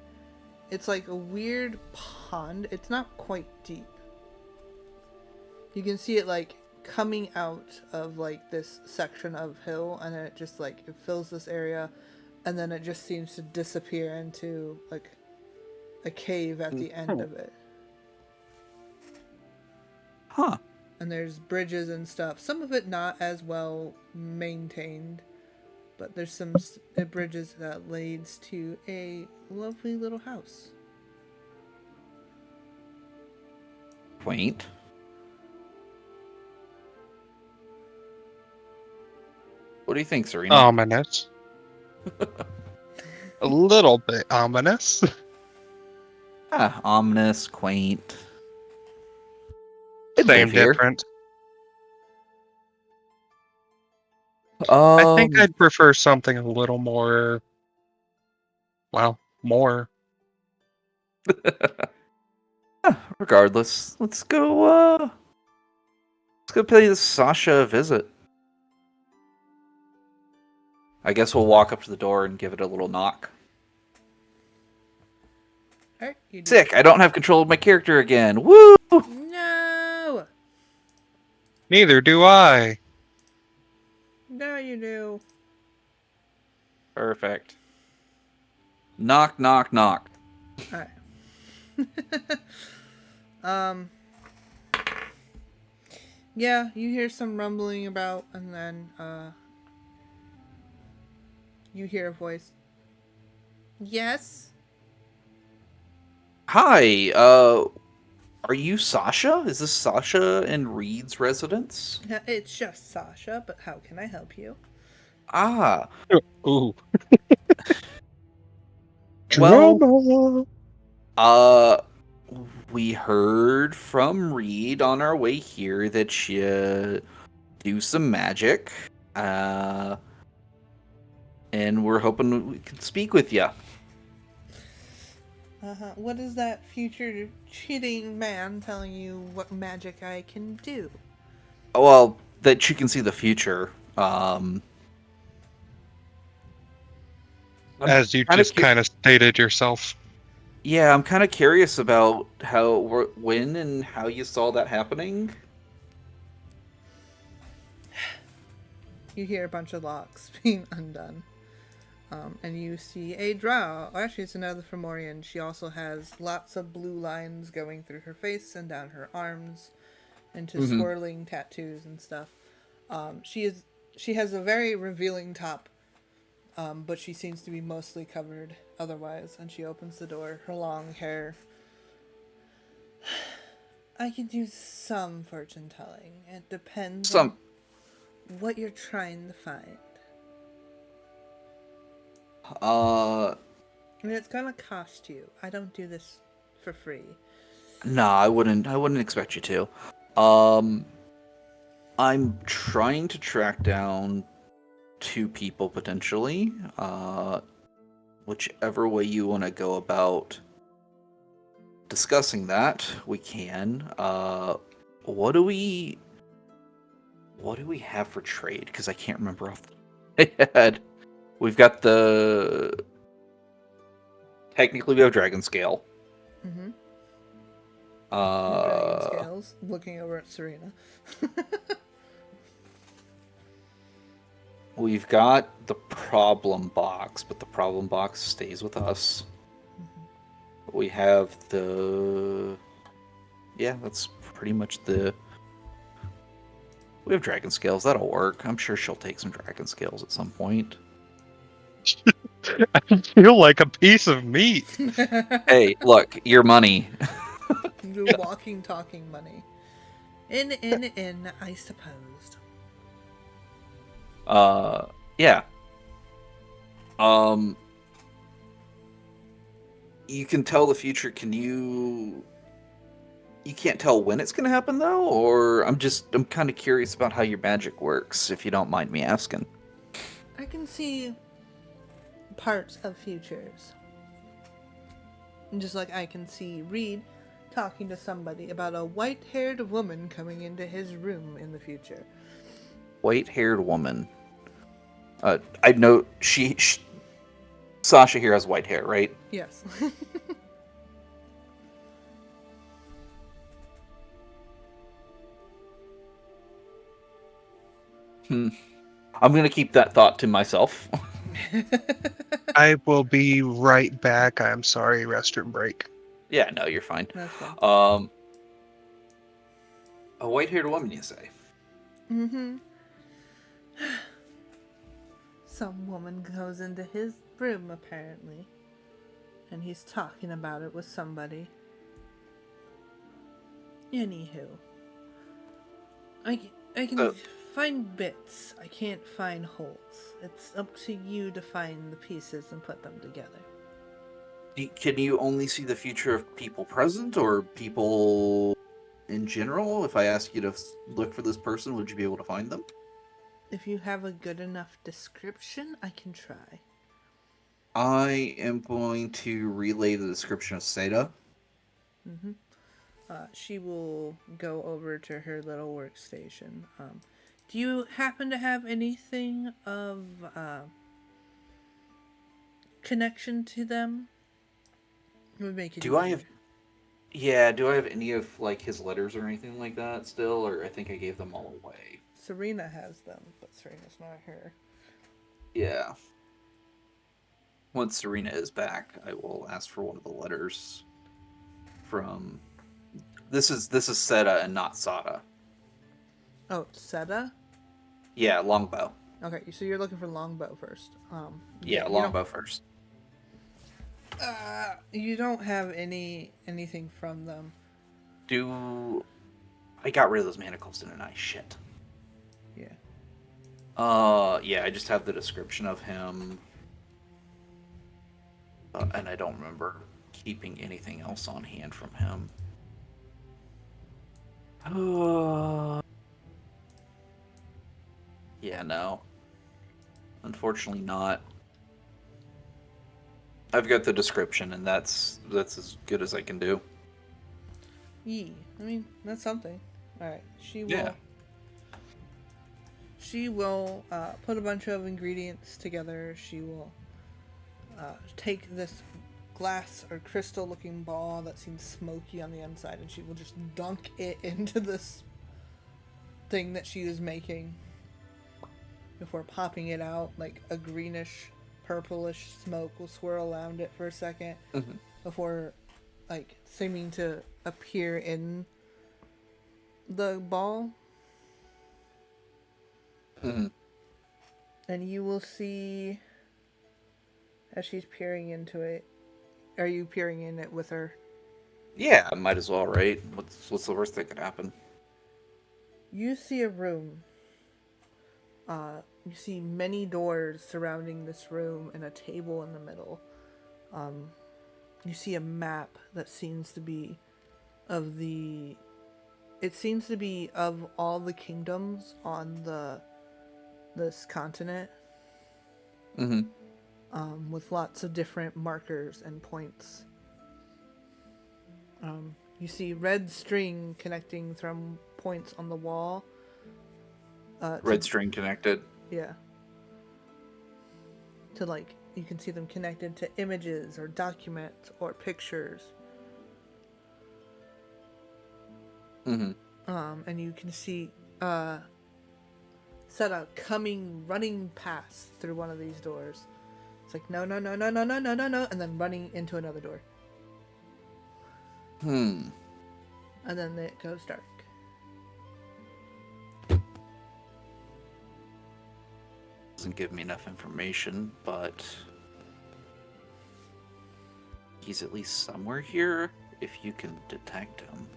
it's like a weird pond. It's not quite deep. You can see it, like, coming out of, like, this section of hill, and then it just, like, it fills this area, and then it just seems to disappear into, like, a cave at the end of it. Huh. And there's bridges and stuff. Some of it not as well maintained, but there's some bridges that leads to a lovely little house. Quaint. What do you think, Serena? Ominous. A little bit ominous. Ominous, quaint. Same difference. I think I'd prefer something a little more... Well, more. Regardless, let's go pay this Sasha a visit. I guess we'll walk up to the door and give it a little knock. Alright, you do. Sick, I don't have control of my character again. Woo! No! Neither do I. No, you do. Perfect. Knock, knock, knock. Alright. Yeah, you hear some rumbling about, and then, you hear a voice. Yes? Hi, are you Sasha? Is this Sasha and Reed's residence? It's just Sasha, but how can I help you? Ah. Ooh. Well, we heard from Reed on our way here that you do some magic, and we're hoping we can speak with you. What is that future cheating man telling you what magic I can do? Well, that you can see the future. As you just kind of stated yourself. Yeah, I'm kind of curious about when and how you saw that happening. You hear a bunch of locks being undone. And you see a drow. Actually, it's another Fomorian. She also has lots of blue lines going through her face and down her arms into swirling tattoos and stuff. She has a very revealing top, but she seems to be mostly covered otherwise. And she opens the door, her long hair. I can do some fortune telling. It depends on what you're trying to find. I mean, it's gonna cost you. I don't do this for free. No, I wouldn't expect you to. I'm trying to track down 2 people potentially. Whichever way you want to go about discussing that, we can. What do we have for trade? Because I can't remember off the head. We've got technically we have Dragon Scale. Mm-hmm. Dragon Scales, looking over at Serena. We've got the problem box, but the problem box stays with us. Mm-hmm. We have that's pretty much we have Dragon Scales, that'll work. I'm sure she'll take some Dragon Scales at some point. I feel like a piece of meat. Hey, look, your money. The walking, talking money. In, I suppose. Yeah. Um, you can tell the future. Can you? You can't tell when it's gonna happen though, or I'm kind of curious about how your magic works, if you don't mind me asking. I can see parts of futures. Just like I can see Reed talking to somebody about a white-haired woman coming into his room in the future. White-haired woman. I know Sasha here has white hair, right? Yes. Hmm. I'm gonna keep that thought to myself. I will be right back. I'm sorry, restroom break. Yeah, no, you're fine. That's fine. A white-haired woman, you say? Mm-hmm. Some woman goes into his room, apparently, and he's talking about it with somebody. Anywho, I can So, find bits. I can't find wholes. It's up to you to find the pieces and put them together. can you only see the future of people present or people in general? If I ask you to look for this person, would you be able to find them? If you have a good enough description, I can try. I am going to relay the description of Seda. Mm-hmm. She will go over to her little workstation. Do you happen to have anything of connection to them? It would make it Do I easier. have Yeah, do I have any of like his letters or anything like that still, or I think I gave them all away. Serena has them, but Serena's not her. Yeah. Once Serena is back, I will ask for one of the letters from this is Seta and not Sada. Oh, Seta? Yeah, Longbow. Okay, so you're looking for Longbow first. Yeah, Longbow first. You don't have anything from them. Do I got rid of those manacles, didn't I? Shit. Yeah. Yeah, I just have the description of him, and I don't remember keeping anything else on hand from him. Yeah, no. Unfortunately not. I've got the description, and that's as good as I can do. Yee. I mean, that's something. Alright, she Yeah. will. She will put a bunch of ingredients together. She will take this glass or crystal looking ball that seems smoky on the inside and she will just dunk it into this thing that she is making before popping it out. Like a greenish, purplish smoke will swirl around it for a second Mm-hmm. before like seeming to appear in the ball. Mm-hmm. And you will see as she's peering into it. Are you peering in it with her? Yeah, I might as well, right? What's the worst that could happen? You see a room. You see many doors surrounding this room and a table in the middle. You see a map that seems to be of the. It seems to be of all the kingdoms on this continent, Mm-hmm. with lots of different markers and points. You see red string connecting from points on the wall. Red string connected. Yeah. To like, you can see them connected to images or documents or pictures. Mm-hmm. And you can see Seta running past through one of these doors. It's like no, no, no, no, no, no, no, no, no, and then running into another door. Hmm. And then it goes dark. doesn't give me enough information, but he's at least somewhere here if you can detect him.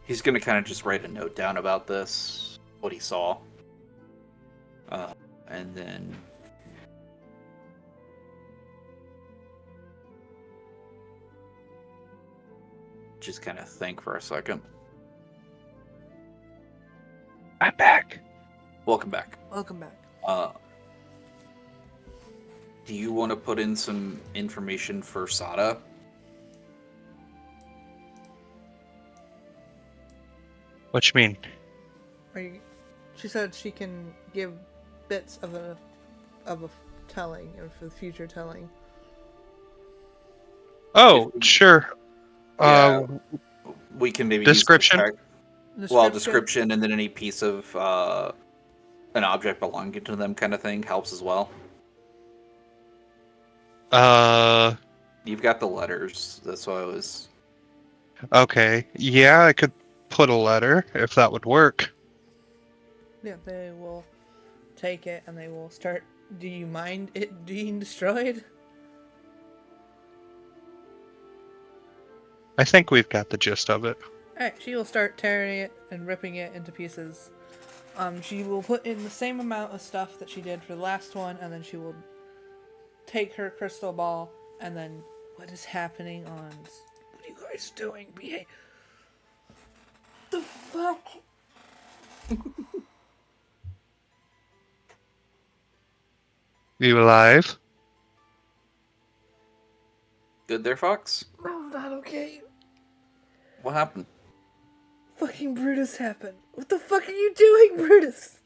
He's gonna kind of just write a note down about this, what he saw, and then just kind of think for a second. I'm back. Welcome back. Welcome back. Do you want to put in some information for Sada? What you mean? She said she can give bits of a telling, or for future telling. Oh, sure. Yeah, we can maybe description. use the description, and then any piece of an object belonging to them, kind of thing, helps as well. You've got the letters. That's why I was. Okay. Yeah, I could put a letter if that would work. Yeah, they will take it and they will start. Do you mind it being destroyed? I think we've got the gist of it. Alright, she will start tearing it and ripping it into pieces. She will put in the same amount of stuff that she did for the last one, and then she will take her crystal ball, and then what is happening on... What are you guys doing? Behave... The fuck? You alive? Good there, Fox? No, not okay. What happened? Fucking Brutus happened. What the fuck are you doing, Brutus?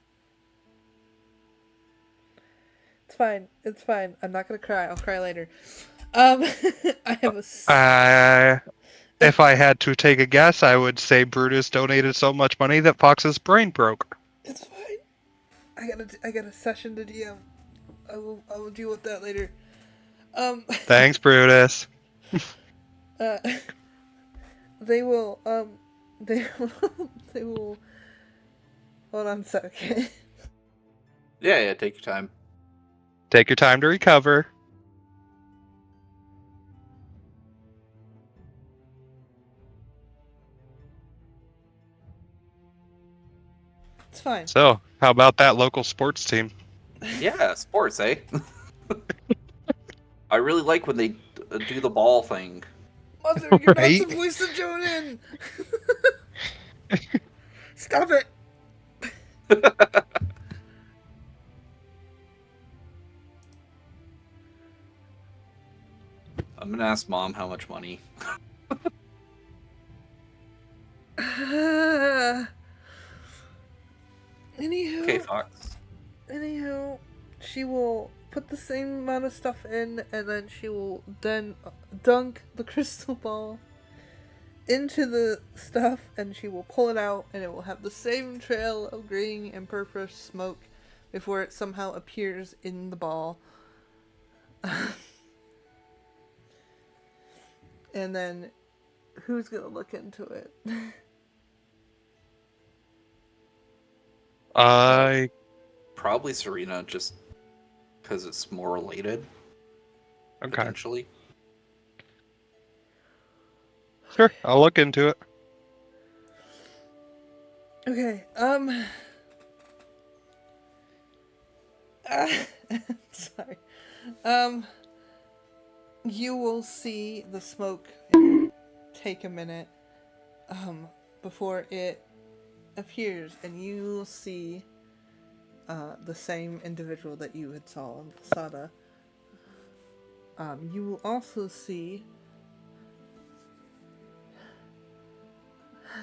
It's fine. It's fine. I'm not gonna cry. I'll cry later. I have a... If I had to take a guess, I would say Brutus donated so much money that Fox's brain broke. It's fine. I got a session to DM. I will deal with that later. Thanks, Brutus. They will hold on a second. Yeah, take your time. Take your time to recover. It's fine. So, how about that local sports team? Yeah, sports, eh? I really like when they do the ball thing. Mother, you're Right? not supposed to join in. Stop it. I'm gonna ask Mom how much money. Anywho. Okay, Fox. Anywho, she will put the same amount of stuff in, and then she will then dunk the crystal ball into the stuff, and she will pull it out, and it will have the same trail of green and purple smoke before it somehow appears in the ball. And then, who's gonna look into it? Probably Serena, just because it's more related. Okay. Potentially. Sure, I'll look into it. Okay, sorry. You will see the smoke take a minute, before it appears, and you will see, the same individual that you had saw, Sada. You will also see...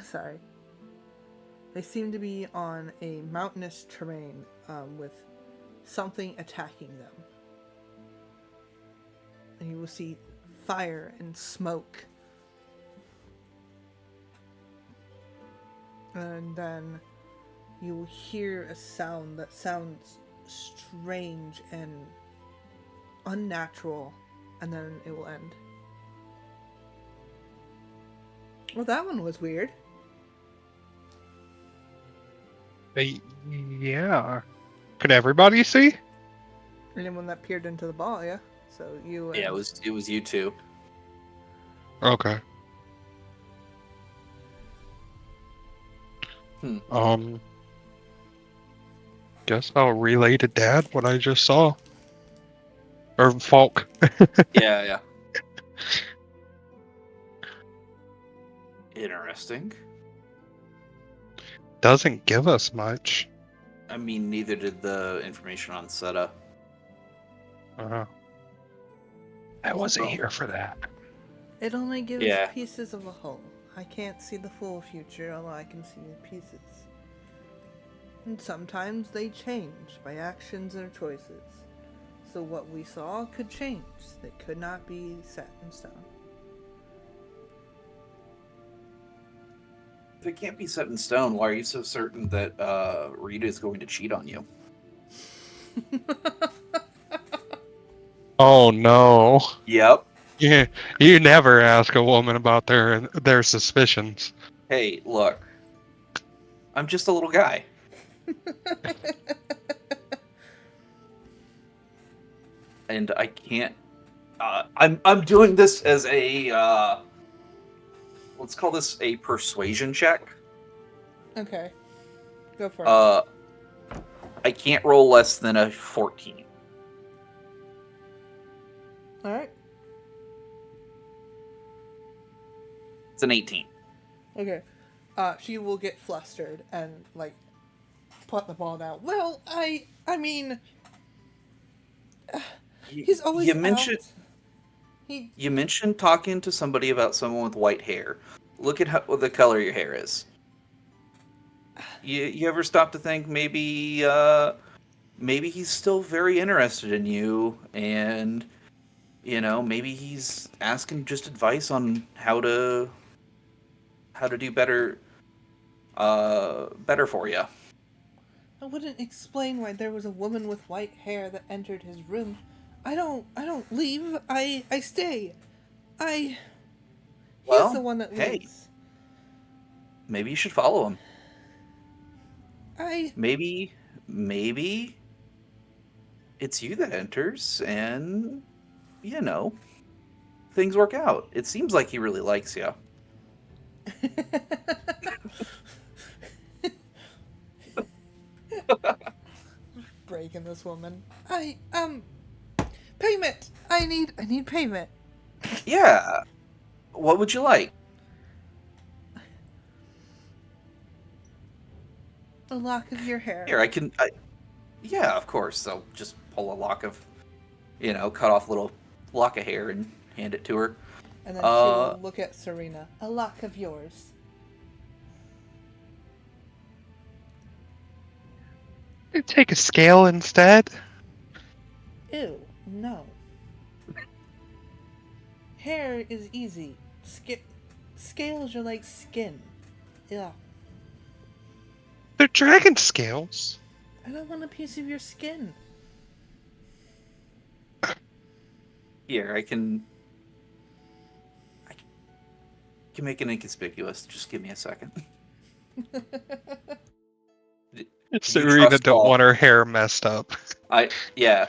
Sorry. They seem to be on a mountainous terrain, with something attacking them. And you will see fire and smoke. And then you will hear a sound that sounds strange and unnatural, and then it will end. Well, that one was weird. Yeah. Could everybody see? Anyone that peered into the ball, yeah. So you and Yeah, it was you two. Okay. Hmm. Guess I'll relay to Dad what I just saw. Or Falk. Yeah, yeah. Interesting. Doesn't give us much. I mean, neither did the information on Seta. I wasn't Oh. here for that. it only gives Yeah. pieces of a whole. I can't see the full future, although I can see the pieces. And sometimes they change by actions or choices. So what we saw could change. They could not be set in stone. If it can't be set in stone, why are you so certain that Rita is going to cheat on you? Oh no. Yep. Yeah, you never ask a woman about their suspicions. Hey, look. I'm just a little guy. And I can't. I'm doing this as a. Let's call this a persuasion check. Okay. Go for it. I can't roll less than a 14. Alright. It's an 18. Okay. She will get flustered and, like, put the ball down. Well, I mean, he's always You mentioned out. He, you mentioned talking to somebody about someone with white hair. Look at what the color your hair is. You ever stop to think maybe he's still very interested in you, and maybe he's asking just advice on how to do better for you. I wouldn't explain why there was a woman with white hair that entered his room. I don't leave. I stay. He's Well, the one that hey, leaves. maybe you should follow him. I Maybe it's you that enters, and things work out. It seems like he really likes you. breaking this woman. Payment. I need payment. Yeah. What would you like? A lock of your hair. Here, yeah, of course. So just pull a lock of, cut off a little lock of hair and hand it to her. And then she will look at Serena. A lock of yours. You take a scale instead. Ew, no. Hair is easy. Scales are like skin. Yeah. They're dragon scales. I don't want a piece of your skin. Here, I can make it inconspicuous. Just give me a second. Serena don't want her hair messed up. Yeah.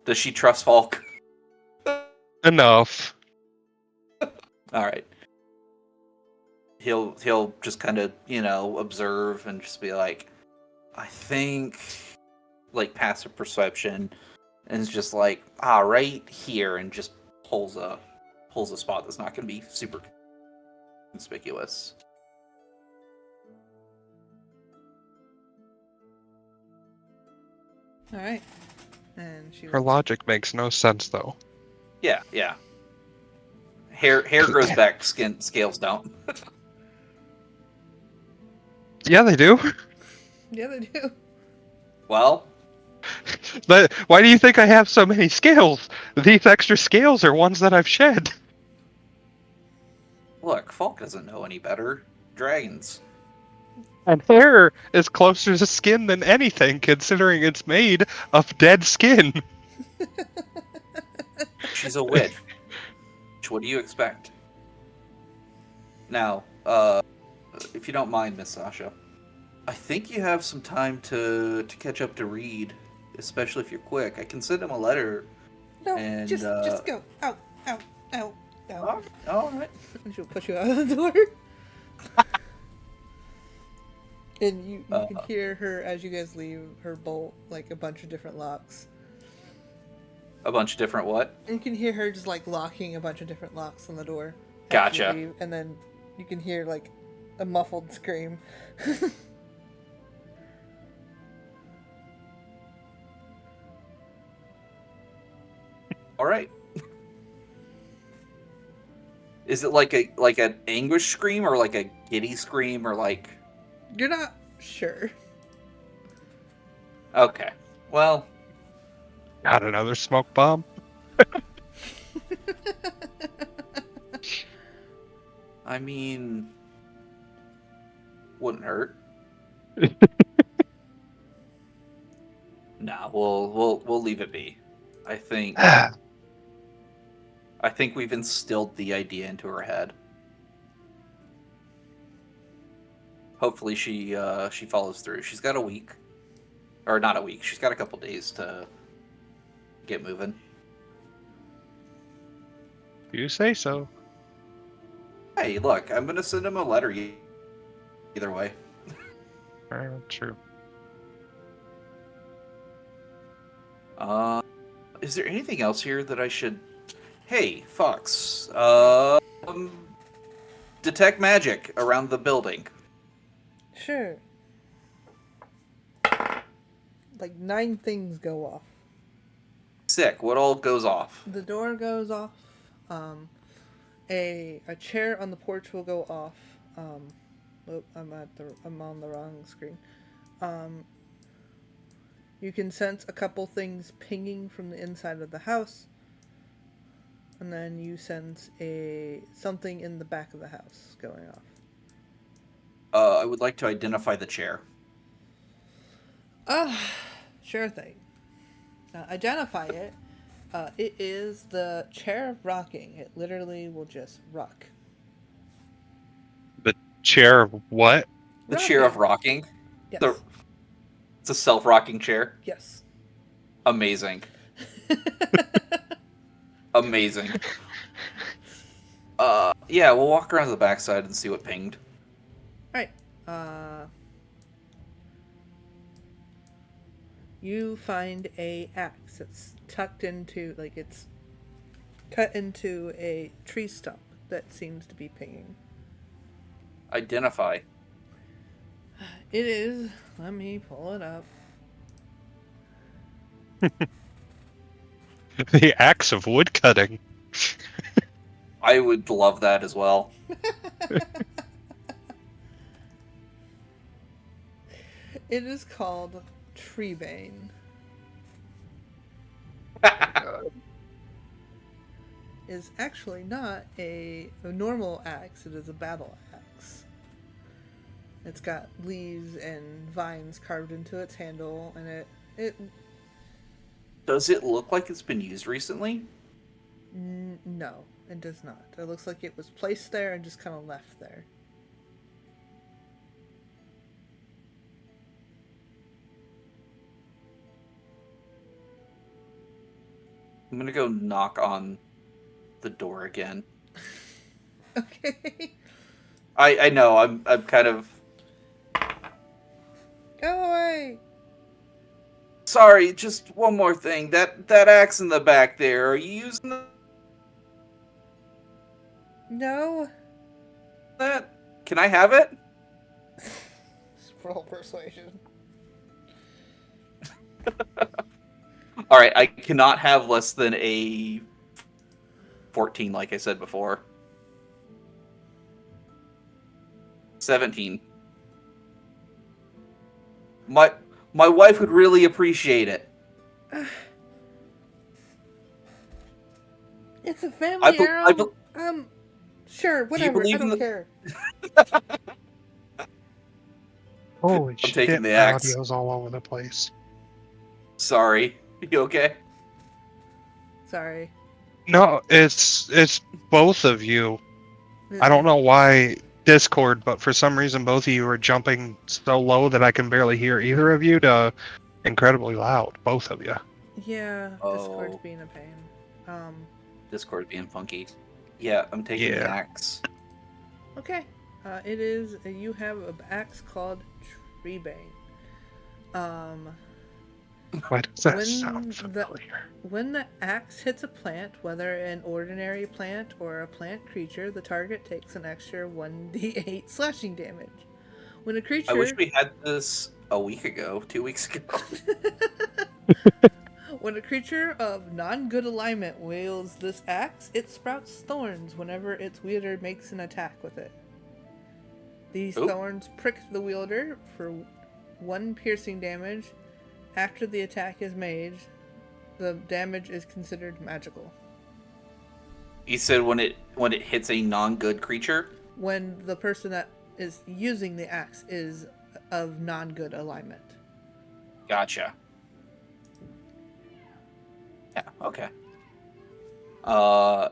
Does she trust Falk? Enough. All right. He'll just kind of observe and just be like, I think, like, passive perception, and it's just like, right here, and just pulls a spot that's not going to be super conspicuous. All right. And she. Her logic makes no sense, though. Yeah. Hair grows back, scales don't. Yeah, they do. Yeah, they do. Well, But why do you think I have so many scales? These extra scales are ones that I've shed. look, Falk doesn't know any better. Dragons. And hair is closer to skin than anything, considering it's made of dead skin. She's a witch. What do you expect? Now, if you don't mind, Miss Sasha, I think you have some time to catch up to Reed, especially if you're quick. I can send him a letter, No, and just go. Out, out, out, out. all right. And she'll push you out of the door. And you can hear her, as you guys leave, her bolt, like, a bunch of different locks. A bunch of different what? And you can hear her just, like, locking a bunch of different locks on the door. Gotcha. After you leave, and then you can hear, like, a muffled scream. All right. Is it like an anguish scream or like a giddy scream or like? You're not sure. Okay. Well, Got another smoke bomb? I mean, wouldn't hurt. Nah, we'll leave it be. I think we've instilled the idea into her head. Hopefully she follows through. She's got a week. Or not a week. She's got a couple days to get moving. You say so. Hey, look, I'm gonna send him a letter either way. True. Is there anything else here that I should... Hey, Fox. Detect magic around the building. Sure. Like 9 things go off. Sick. What all goes off? The door goes off. A chair on the porch will go off. I'm on the wrong screen. You can sense a couple things pinging from the inside of the house, and then you sense something in the back of the house going off. I would like to identify the chair. Sure thing. Identify it. It is the chair of rocking. It literally will just rock. The chair of what? The chair of rocking? Yes. It's a self-rocking chair? Yes. Amazing. Amazing. Yeah, we'll walk around to the backside and see what pinged. Alright. You find a axe that's tucked into, like, it's cut into a tree stump that seems to be pinging. Identify. It is. Let me pull it up. The axe of wood cutting. I would love that as well. It is called Treebane. Is actually not a normal axe, it is a battle axe. It's got leaves and vines carved into its handle, and it Does it look like it's been used recently? no, it does not. It looks like it was placed there and just kind of left there. I'm gonna go knock on the door again. Okay. I know, I'm kind of... Go away! Sorry, just one more thing. That axe in the back there, are you using No. that? Can I have it? Roll persuasion. Alright, I cannot have less than a 14, like I said before. 17. My wife would really appreciate it. It's a family heirloom. Sure, whatever. I don't care. Holy I'm taking the my axe. audio's all over the place. Sorry. You okay? Sorry. No, it's both of you. I don't know why Discord, but for some reason both of you are jumping so low that I can barely hear either of you to incredibly loud, both of you. Yeah, Discord's Oh, being a pain. Um, Discord being funky. Yeah, I'm taking the Yeah. axe. okay. It is, you have an axe called Treebane. Um, Why does that sound when the familiar? when the axe hits a plant, whether an ordinary plant or a plant creature, the target takes an extra 1d8 slashing damage. When a I wish creature we had this a week ago, 2 weeks ago. when a creature of non-good alignment wields this axe, it sprouts thorns whenever its wielder makes an attack with it. These Oop. thorns prick the wielder for 1 piercing damage. After the attack is made, the damage is considered magical. You said when it hits a non-good creature? When the person that is using the axe is of non-good alignment. Gotcha. Yeah, okay. Yeah.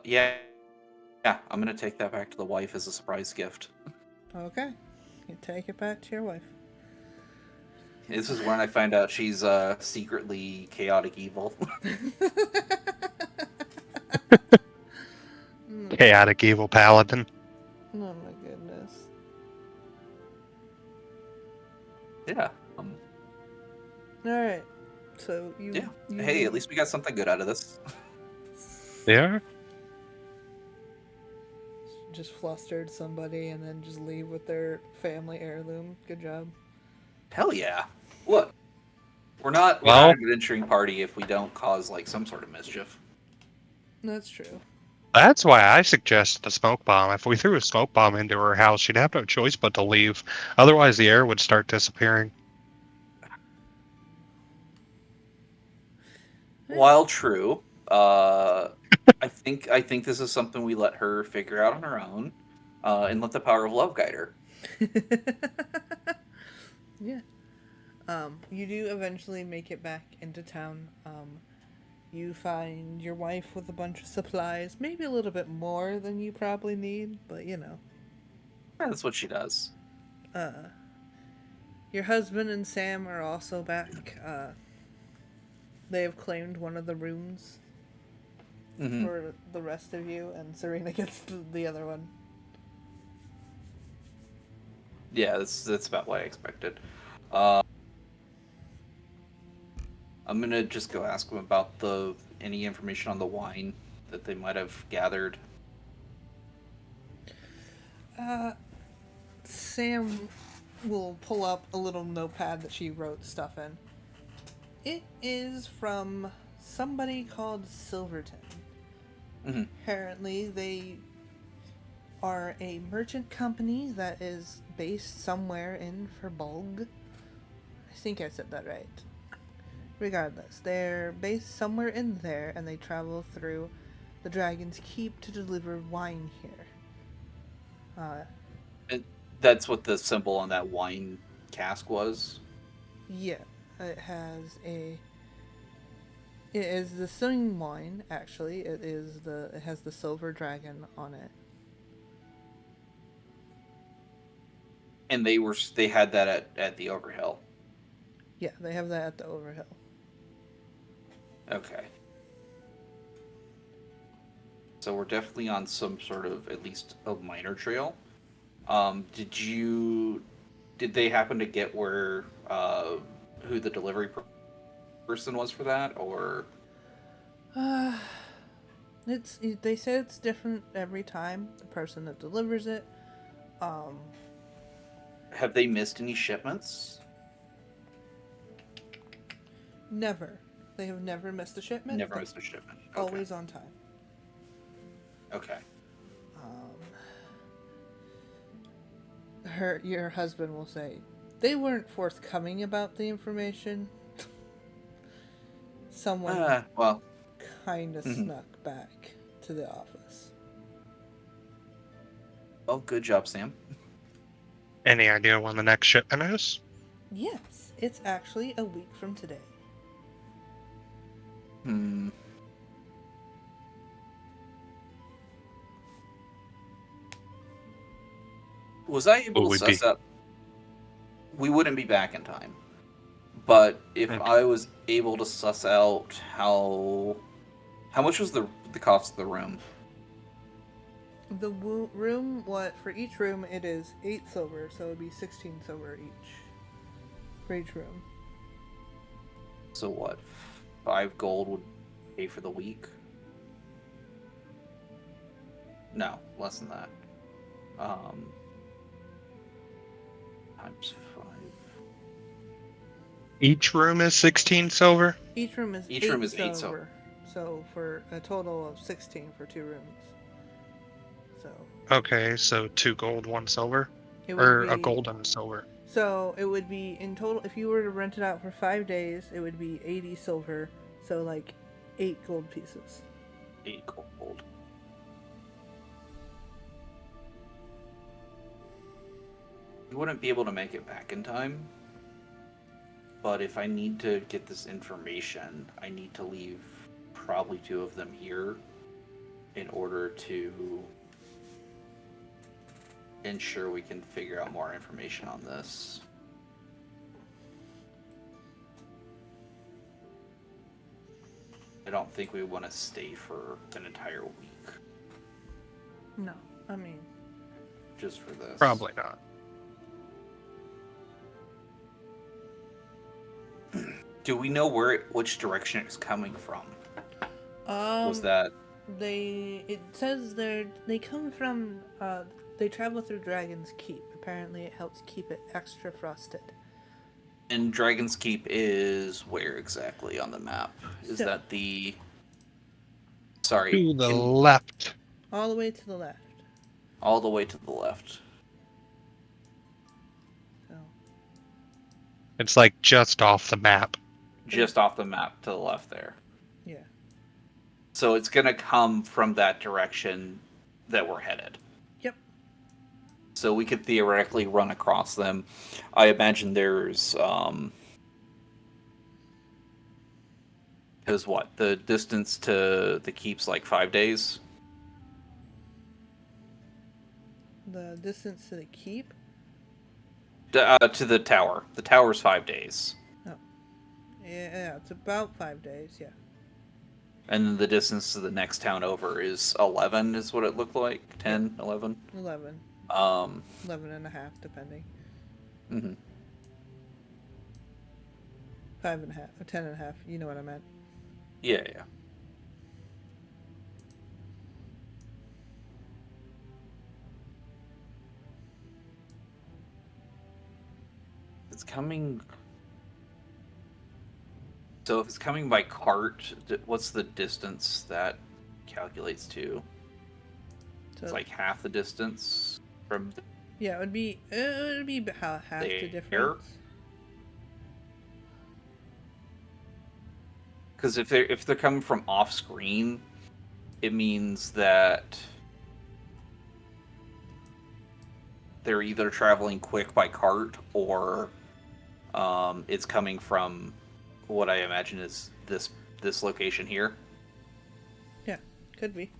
Yeah, I'm gonna take that back to the wife as a surprise gift. Okay, you take it back to your wife. This is when I find out she's secretly chaotic evil. Chaotic evil paladin. Oh my goodness. Yeah. Alright, so Yeah. you Hey, at leave. least we got something good out of this. Yeah. Just flustered somebody and then just leave with their family heirloom. Good job. Hell yeah. Look, we're not Well, an adventuring party if we don't cause like some sort of mischief. That's true. that's why I suggested the smoke bomb. If we threw a smoke bomb into her house, she'd have no choice but to leave. Otherwise, the air would start disappearing. While true, I think this is something we let her figure out on her own, and let the power of love guide her. Yeah. You do eventually make it back into town. You find your wife with a bunch of supplies, maybe a little bit more than you probably need, but you know. Yeah, that's what she does. Your husband and Sam are also back. They have claimed one of the rooms Hmm. for the rest of you, and Serena gets the other one. Yeah, that's about what I expected. Uh, I'm gonna just go ask them about the any information on the wine that they might have gathered. Sam will pull up a little notepad that she wrote stuff in. It is from somebody called Silverton. Hmm. Apparently, they are a merchant company that is based somewhere in Furbolg. I think I said that right. Regardless, they're based somewhere in there and they travel through the Dragon's Keep to deliver wine here. And that's what the symbol on that wine cask was. Yeah, it has a. It is the same wine, actually. It has the silver dragon on it. And they had that at the Overhill. Yeah, they have that at the Overhill. Okay. So we're definitely on some sort of at least a minor trail. Did they happen to get where who the delivery person was for that, or They say it's different every time. The person that delivers it. Um, have they missed any shipments? Never. They have never missed a shipment. Never They're missed a shipment. Okay. always on time. Okay. Your husband will say they weren't forthcoming about the information. Someone Well. kind of Mhm. snuck back to the office. Well, good job, Sam. Any idea when the next shipment is? Yes, it's actually a week from today. Hmm. Was I able Will to we suss be? out? We wouldn't be back in time. But if Okay. I was able to suss out how much was the cost of the room? The room, what for each room it is 8 silver, so it would be 16 silver each for each room. So what? 5 gold would pay for the week? No, less than that. Times 5. Each room is 16 silver? Each room is Each 8 room is 8 silver, so for a total of 16 for 2 rooms. So Okay, so 2 gold, 1 silver? it would Or a be gold and silver. so it would be in total if you were to rent it out for 5 days, it would be 80 silver, so like 8 gold pieces. 8 gold. We wouldn't be able to make it back in time. But if I need to get this information, I need to leave probably 2 of them here in order to ensure we can figure out more information on this. I don't think we want to stay for an entire week No, I mean, just for this. Probably not. Do we know which direction it's coming from? Was that it says they come from they travel through Dragon's Keep. Apparently it helps keep it extra frosted. and Dragon's Keep is where exactly on the map? Is So- that the Sorry, To the left. All the way to the left. all the way to the left. So It's like just off the map. Just off the map to the left there. yeah. So it's going to come from that direction that we're headed. Yep. So we could theoretically run across them. I imagine there's because what? The distance to the keep's like 5 days? The distance to the keep? To the tower. The tower's 5 days. Yeah, it's about 5 days, yeah. And then the distance to the next town over is 11, is what it looked like. 10, 11. 11. 11 and a half, depending. Mm-hmm. 5 and a half, or 10 and a half, you know what I meant. Yeah, yeah. It's coming. So if it's coming by cart, what's the distance that calculates to? So It's like half the distance from yeah, it would be about half the there? difference. Because if they're coming from off screen, it means that they're either traveling quick by cart or it's coming from what I imagine is this location here. Yeah, could be.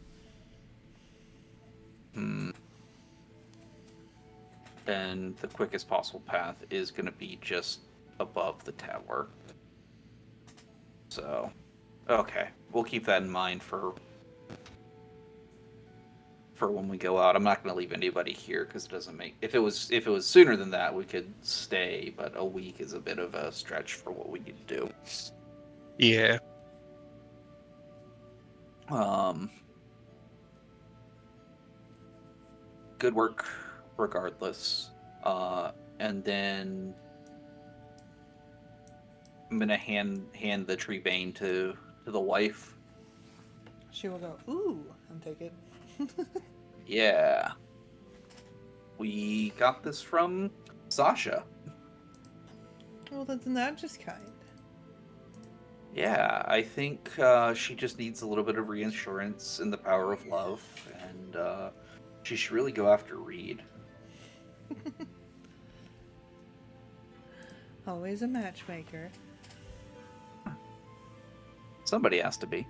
And the quickest possible path is going to be just above the tower. So, okay, we'll keep that in mind for when we go out. I'm not going to leave anybody here because it doesn't make. If it was sooner than that, we could stay, but a week is a bit of a stretch for what we need to do. Yeah. Good work, regardless. And then I'm gonna hand the tree bane to the wife. She will go, ooh, and take it. Yeah. We got this from Sasha. Well, that's not just kind. Yeah, I think she just needs a little bit of reassurance in the power of love, and she should really go after Reed. Always a matchmaker. Somebody has to be.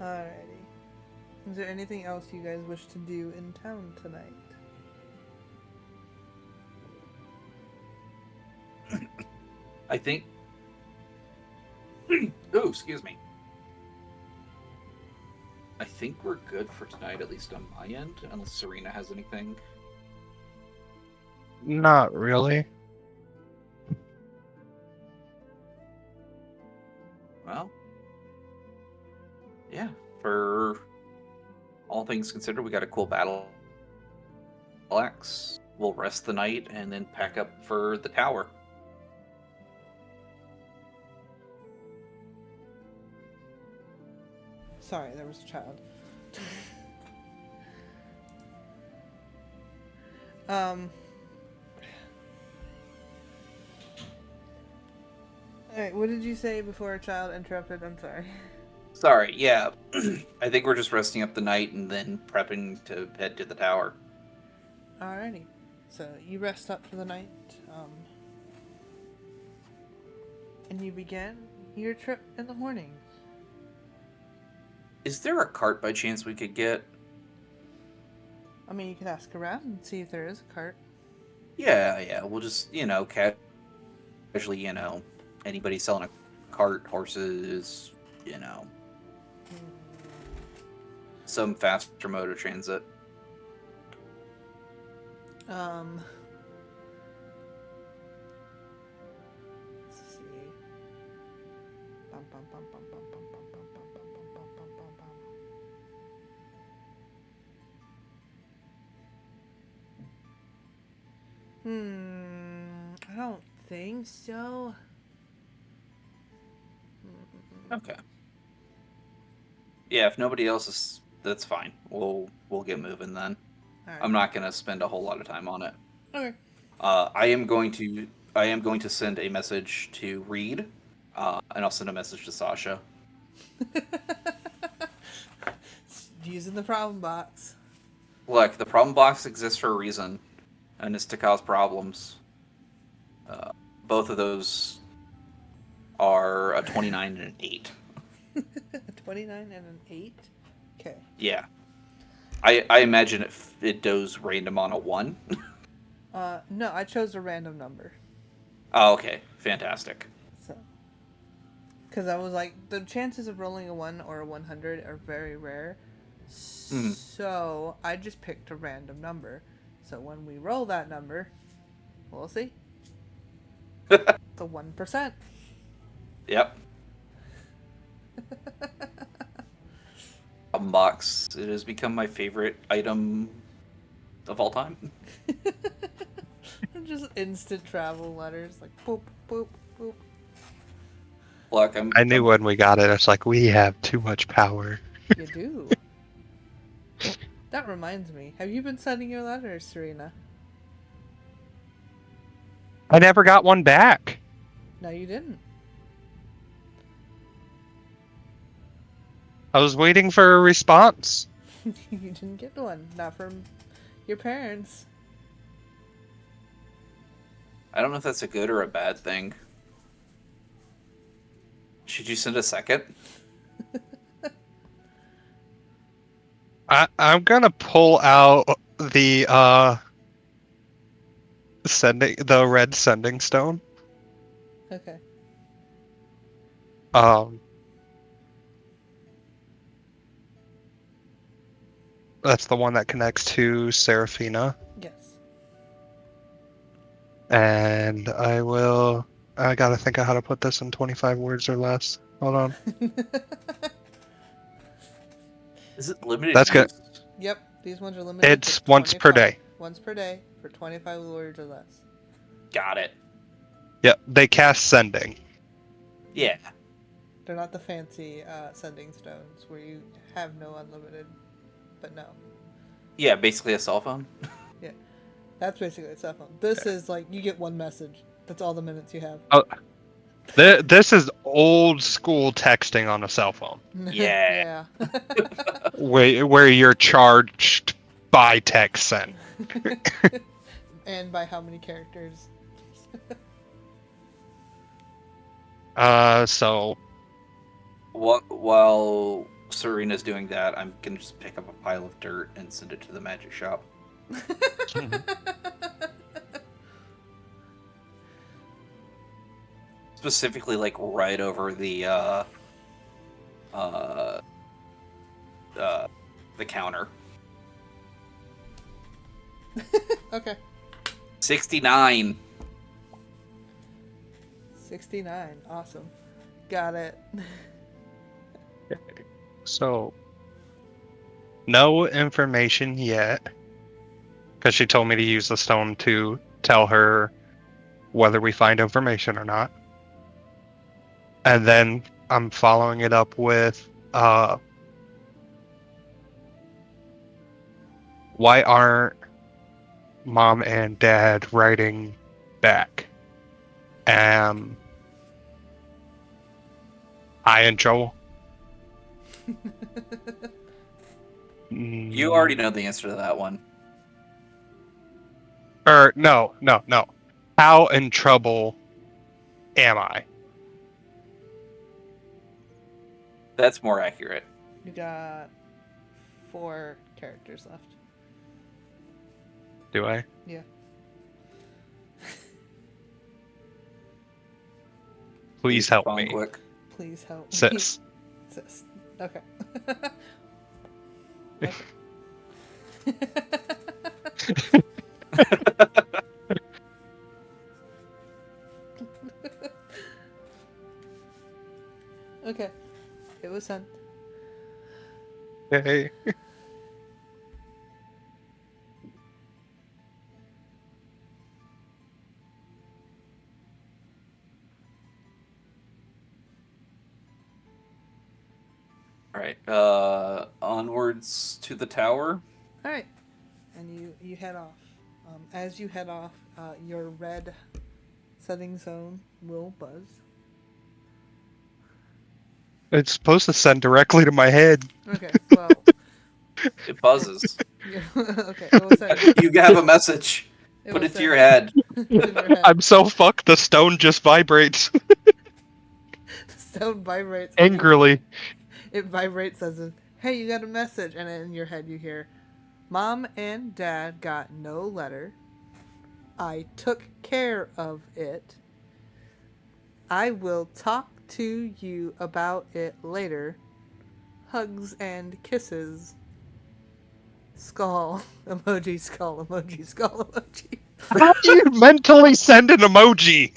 Alrighty. Is there anything else you guys wish to do in town tonight? I think. Oh, excuse me. I think we're good for tonight, at least on my end, unless Serena has anything. Not really. Well, yeah. For all things considered, we got a cool battle axe. We'll rest the night and then pack up for the tower. Sorry, there was a child. Alright, what did you say before a child interrupted? I'm sorry. Sorry, yeah. I think we're just resting up the night and then prepping to head to the tower. Alrighty. So you rest up for the night, and you begin your trip in the morning. Is there a cart by chance we could get? I mean, you can ask around and see if there is a cart. Yeah. We'll just, casually, anybody selling a cart, horses, some faster mode of transit. Let's see. Bum, bum, bum, bum, bum, bum, bum, bum, bum, bum, bum, bum, bum, bum, bum. I don't think so. Okay. Yeah, if nobody else is, that's fine. We'll get moving then. All right. I'm not gonna spend a whole lot of time on it. Okay. I am going to send a message to Reed, and I'll send a message to Sasha. Using the problem box. Look, the problem box exists for a reason, and it's to cause problems. Both of those are a 29 and an 8. A 29 and an 8? Okay. Yeah. I imagine it does random on a 1. No, I chose a random number. Oh, okay. Fantastic. So, because I was like, the chances of rolling a 1 or a 100 are very rare. So, I just picked a random number. So, when we roll that number, we'll see. The 1%. Yep. Box. It has become my favorite item of all time. Just instant travel letters. Like, boop, boop, boop. Look, I knew when we got it, it's like, we have too much power. You do. That reminds me. Have you been sending your letters, Serena? I never got one back. No, you didn't. I was waiting for a response. You didn't get one. Not from your parents. I don't know if that's a good or a bad thing. Should you send a second? I'm gonna pull out the red sending stone. Okay. That's the one that connects to Seraphina. Yes. And I gotta think of how to put this in 25 words or less. Hold on. Is it limited? That's good. Yep, these ones are limited. It's once per day. Once per day for 25 words or less. Got it. Yep, they cast sending. Yeah. They're not the fancy sending stones where you have no unlimited, but no. Yeah, basically a cell phone. Yeah, that's basically a cell phone. This is like you get one message. That's all the minutes you have. Oh, this is old school texting on a cell phone. Yeah. where you're charged by text sent. And by how many characters? So While Serena's doing that, I'm gonna just pick up a pile of dirt and send it to the magic shop. Specifically, like right over uh, the counter. Okay. 69. 69. Awesome. Got it. So, no information yet. Because she told me to use the stone to tell her whether we find information or not. And then I'm following it up with, why aren't Mom and Dad writing back? I in trouble? You already know the answer to that one. No. How in trouble am I? That's more accurate. You got 4 characters left. Do I? Yeah. Please help Respond me, quick. Please help me. sis. Sis. Okay. Okay. It was sent. Hey. Alright, onwards to the tower. Alright. And you head off. As you head off, your red setting zone will buzz. It's supposed to send directly to my head. Okay, well. It buzzes. Yeah, okay, it will send. You have a message. Put it to your head. It's in your head. I'm so fucked, the stone just vibrates. The stone vibrates. Angrily. It vibrates as if, hey, you got a message. And in your head you hear, Mom and Dad got no letter. I took care of it. I will talk to you about it later. Hugs and kisses. Skull emoji, skull emoji, skull emoji. How do you mentally send an emoji?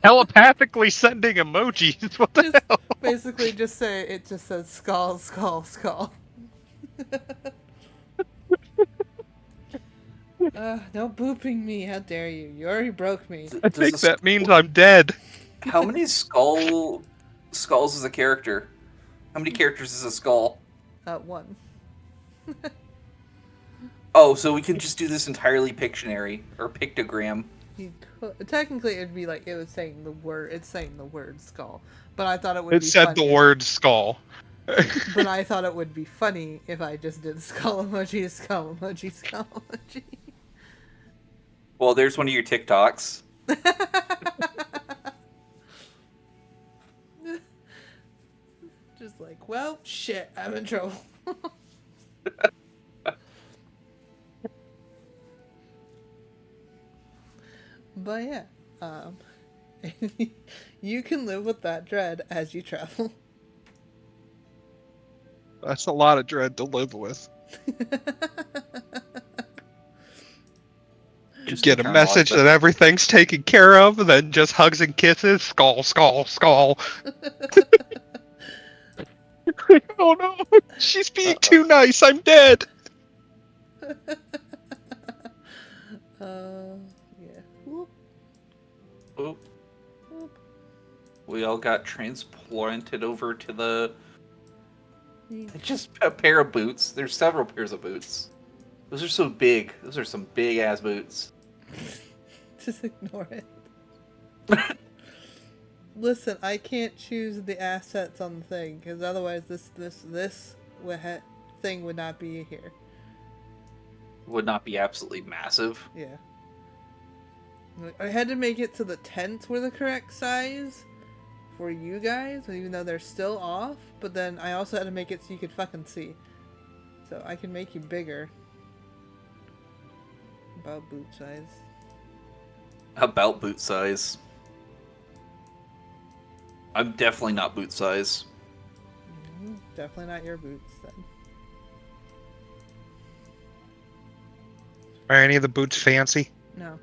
Telepathically sending emojis. What the hell? Basically, just say it just says skull, skull, skull. No booping me. How dare you? You already broke me. I think that means I'm dead. How many skulls is a character? How many characters is a skull? 1. Oh, so we can just do this entirely Pictionary or pictogram. Technically, it'd be like it was saying the word. It's saying the word skull, but I thought it would. It be said funny the word skull. But I thought it would be funny if I just did skull emoji, skull emoji, skull emoji. Well, there's one of your TikToks. Just like, well, shit, I'm in trouble. But yeah, you can live with that dread as you travel. That's a lot of dread to live with. Just Get a internalize message it. that everything's taken care of, and then just hugs and kisses. Skull, skull, skull. Oh no, she's being too nice. I'm dead. Yeah. Whoop, Oh, whoop. we all got transplanted over to the... Just a pair of boots. There's several pairs of boots. Those are so big. Those are some big ass boots. Just ignore it. Listen, I can't choose the assets on the thing because otherwise this thing would not be here. Would not be absolutely massive. Yeah. I had to make it so the tents were the correct size for you guys, even though they're still off. But then I also had to make it so you could fucking see. So I can make you bigger. About boot size. About boot size. I'm definitely not boot size. Definitely not your boots then. Are any of the boots fancy? No.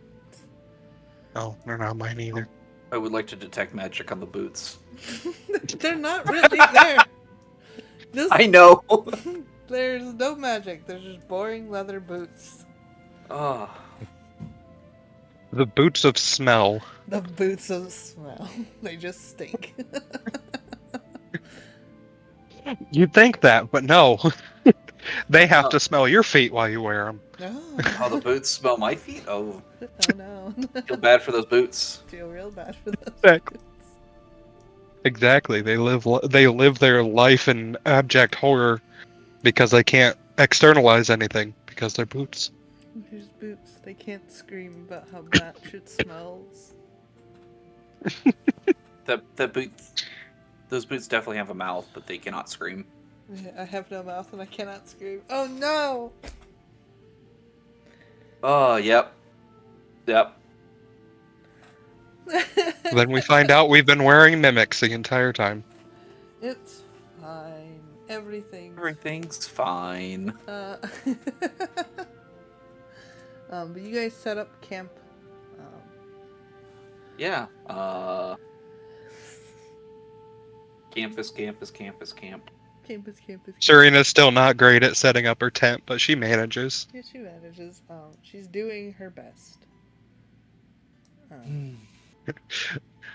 No, they're not mine either. I would like to detect magic on the boots. They're not really there. This, I know. there's no magic. There's just boring leather boots. Oh. The boots of smell. The boots of smell. They just stink. You'd think that, but no. They have to smell your feet while you wear them. Oh, the boots smell my feet? Oh, Oh no. feel bad for those boots. Feel real bad for those Exactly. boots. Exactly. They live their life in abject horror because they can't externalize anything because they're boots. There's boots. They can't scream about how bad shit smells. Those boots definitely have a mouth, but they cannot scream. I have no mouth and I cannot scream. Oh no! Oh, yep. Yep. Then we find out we've been wearing mimics the entire time. It's fine. Everything's fine. But you guys set up camp. Yeah. Campus. Campus. Serena's still not great at setting up her tent, but she manages. Yeah, she manages. She's doing her best.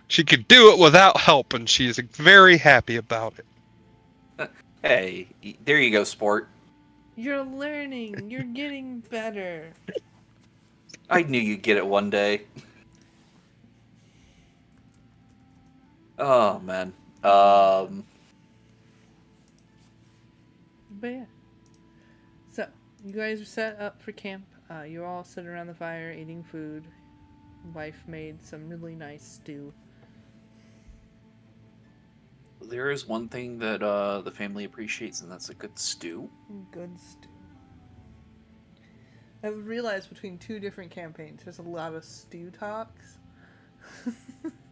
She could do it without help, and she's very happy about it. Hey, there you go, sport. You're learning. You're getting better. I knew you'd get it one day. Oh, man. But yeah. So, you guys are set up for camp. You're all sitting around the fire eating food. Wife made some really nice stew. There is one thing that the family appreciates, and that's a good stew. Good stew. I've realized between two different campaigns, there's a lot of stew talks.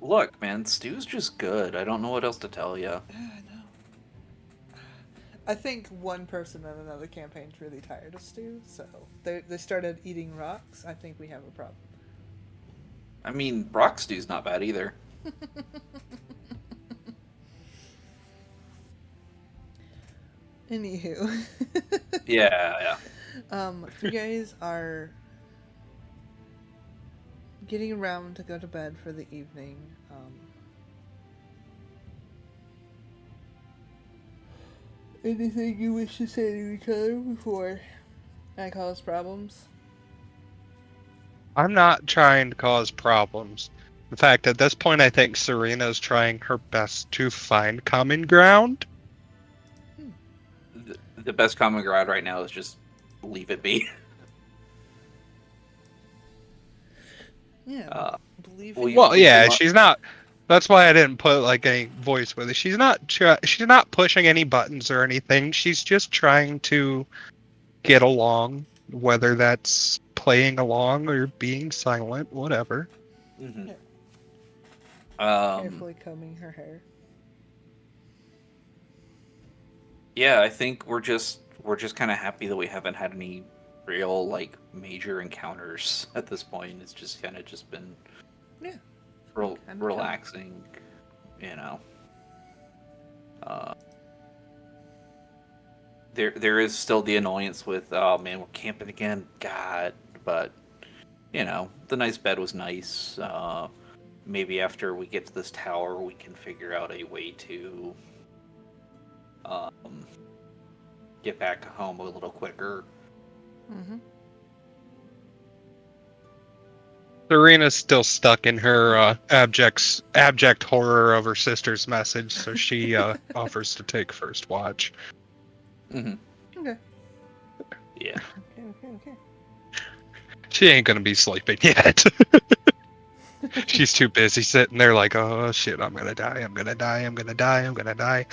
Look, man, stew's just good. I don't know what else to tell you. I know. I think one person in another campaign's really tired of stew, so they started eating rocks. I think we have a problem. I mean, rock stew's not bad either. Anywho. Yeah. You guys are getting around to go to bed for the evening. Anything you wish to say to each other before I cause problems? I'm not trying to cause problems. In fact, at this point, I think Serena's trying her best to find common ground. The best common ground right now is just leave it be. Yeah, believe well, it. Well, yeah, you- she's not. That's why I didn't put like any voice with it. She's not. She's not pushing any buttons or anything. She's just trying to get along, whether that's playing along or being silent, whatever. Mhm. Carefully combing her hair. Yeah, I think we're just kind of happy that we haven't had any real like major encounters at this point. It's just kind of just been relaxing, you know. There is still the annoyance with, oh man, we're camping again, God. But you know, the nice bed was nice. Maybe after we get to this tower, we can figure out a way to get back home a little quicker. Mm-hmm. Serena's still stuck in her abject horror of her sister's message, so she offers to take first watch. Mm-hmm. Okay. Yeah. Okay. She ain't gonna be sleeping yet. She's too busy sitting there like, oh shit, I'm gonna die, I'm gonna die, I'm gonna die, I'm gonna die.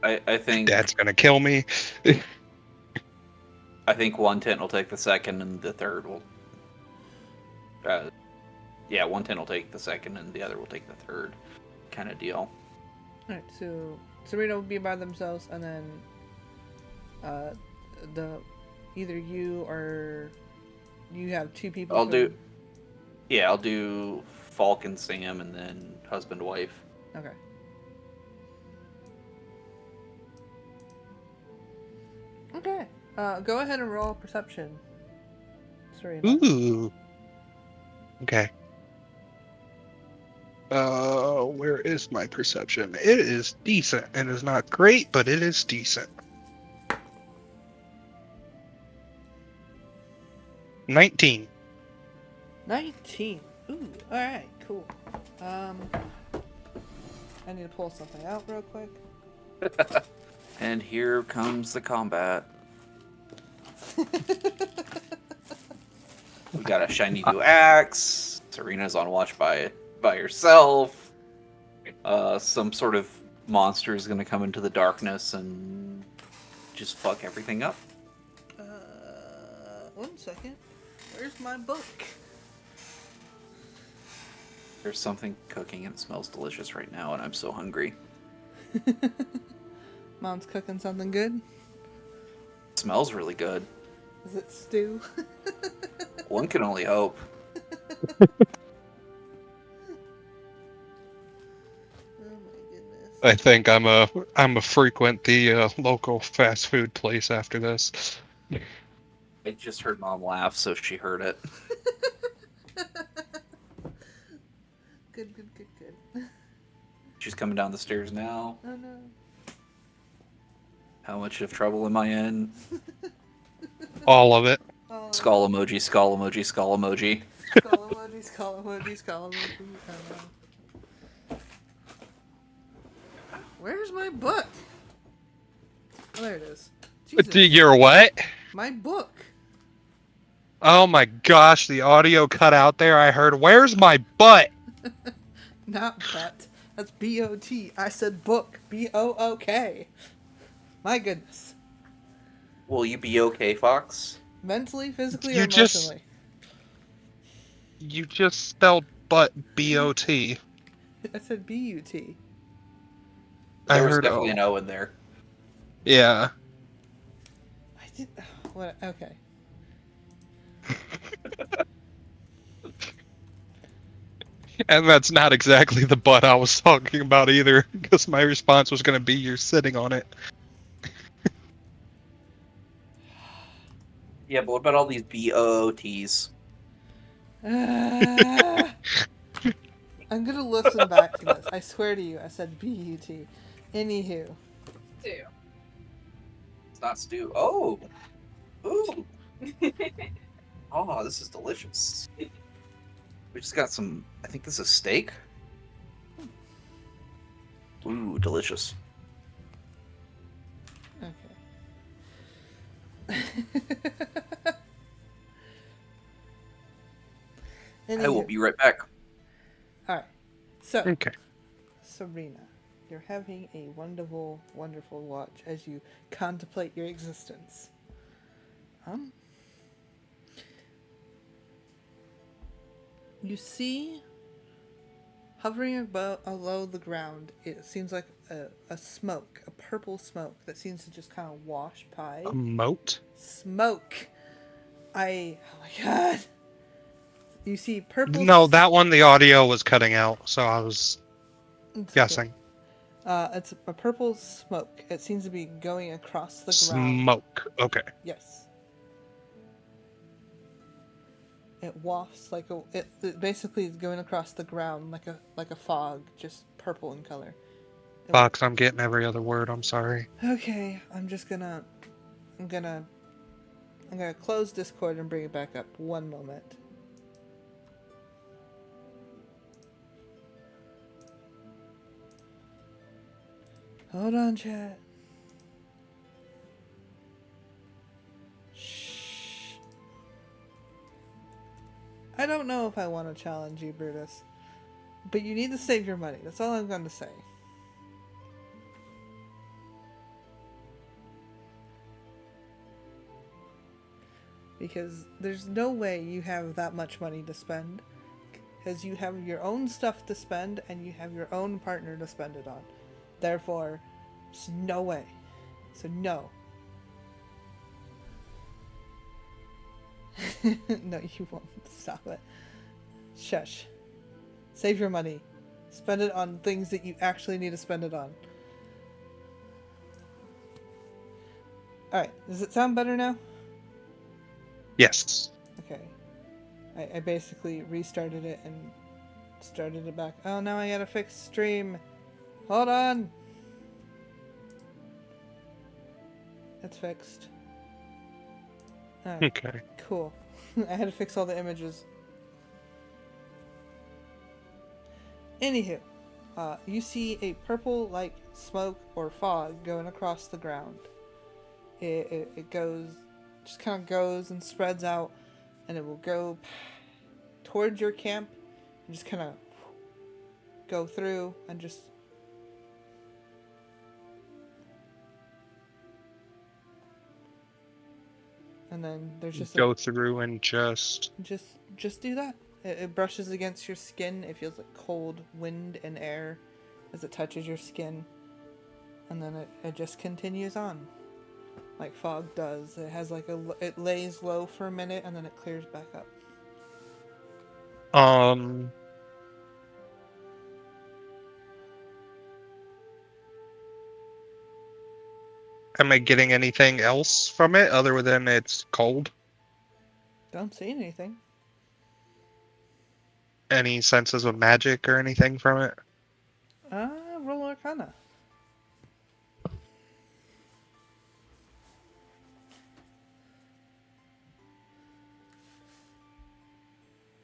I think Dad's gonna kill me. I think one tent will take the second, and the third will. Yeah, one tent will take the second, and the other will take the third, kind of deal. Alright, so Serena will be by themselves, and then the either you or you have two people. I'll do. Yeah, I'll do Falk and Sam, and then husband wife. Okay. Okay. Go ahead and roll perception. Serena. Ooh. Okay. Where is my perception? It is decent. It is not great, but it is decent. 19. 19. Ooh. All right. Cool. I need to pull something out real quick. And here comes the combat. We got a shiny new axe. Serena's on watch by herself. Some sort of monster is going to come into the darkness and just fuck everything up. 1 second. Where's my book? There's something cooking and it smells delicious right now, and I'm so hungry. Mom's cooking something good. It smells really good. Is it stew? One can only hope. Oh my goodness. I think I'm a frequent the local fast food place after this. I just heard Mom laugh, so she heard it. Good. She's coming down the stairs now. Oh no. How much of trouble am I in? All of it. Oh, Skull emoji, skull emoji, skull emoji. skull emoji, skull emoji, skull emoji. Oh no. Where's my book? Oh, there it is. Jesus. You're what? My book. Oh my gosh, the audio cut out there. I heard, where's my butt? Not butt. That's B-O-T. I said book. B-O-O-K. My goodness. Will you be okay, Fox? Mentally, physically, You or emotionally? You just spelled butt B-O-T. I said B-U-T. There was heard definitely O. an O in there. Yeah. I did. What? Okay. And that's not exactly the butt I was talking about either, because my response was going to be you're sitting on it. Yeah, but what about all these B-O-Ts? I'm gonna listen back to this. I swear to you, I said B-U-T. Anywho. Stew. It's not stew. Oh! Ooh! Oh, this is delicious. We just got some, I think this is steak? Ooh, delicious. Okay. I will be right back. Alright. So, Okay. Serena, you're having a wonderful, wonderful watch as you contemplate your existence. You see, hovering below the ground, it seems like a smoke, a purple smoke that seems to just kind of wash by. A moat? Smoke! Oh my god! You see purple... No, that one the audio was cutting out, so I was It's guessing. okay. It's a purple smoke. It seems to be going across the ground. Smoke. Okay. Yes. It wafts like it basically is going across the ground like a fog, just purple in color. Fox, I'm getting every other word. I'm sorry. Okay, I'm gonna close Discord and bring it back up. One moment. Hold on, chat. Shh. I don't know if I want to challenge you, Brutus. But you need to save your money. That's all I'm going to say. Because there's no way you have that much money to spend. Because you have your own stuff to spend and you have your own partner to spend it on. Therefore, there's no way. So no. No, you won't. Stop it. Shush. Save your money. Spend it on things that you actually need to spend it on. Alright, does it sound better now? Yes. Okay. I basically restarted it and started it back. Oh, now I gotta fix stream. Hold on. That's fixed. Alright, Okay. cool. I had to fix all the images. Anywho, you see a purple-like smoke or fog going across the ground. It goes, just kind of goes and spreads out, and it will go towards your camp and just kind of go through and just and then there's just Go through and just do that. It brushes against your skin. It feels like cold wind and air as it touches your skin, and then it just continues on like fog does. It has like it lays low for a minute and then it clears back up. Am I getting anything else from it other than it's cold? Don't see anything. Any senses of magic or anything from it? Roll Arcana.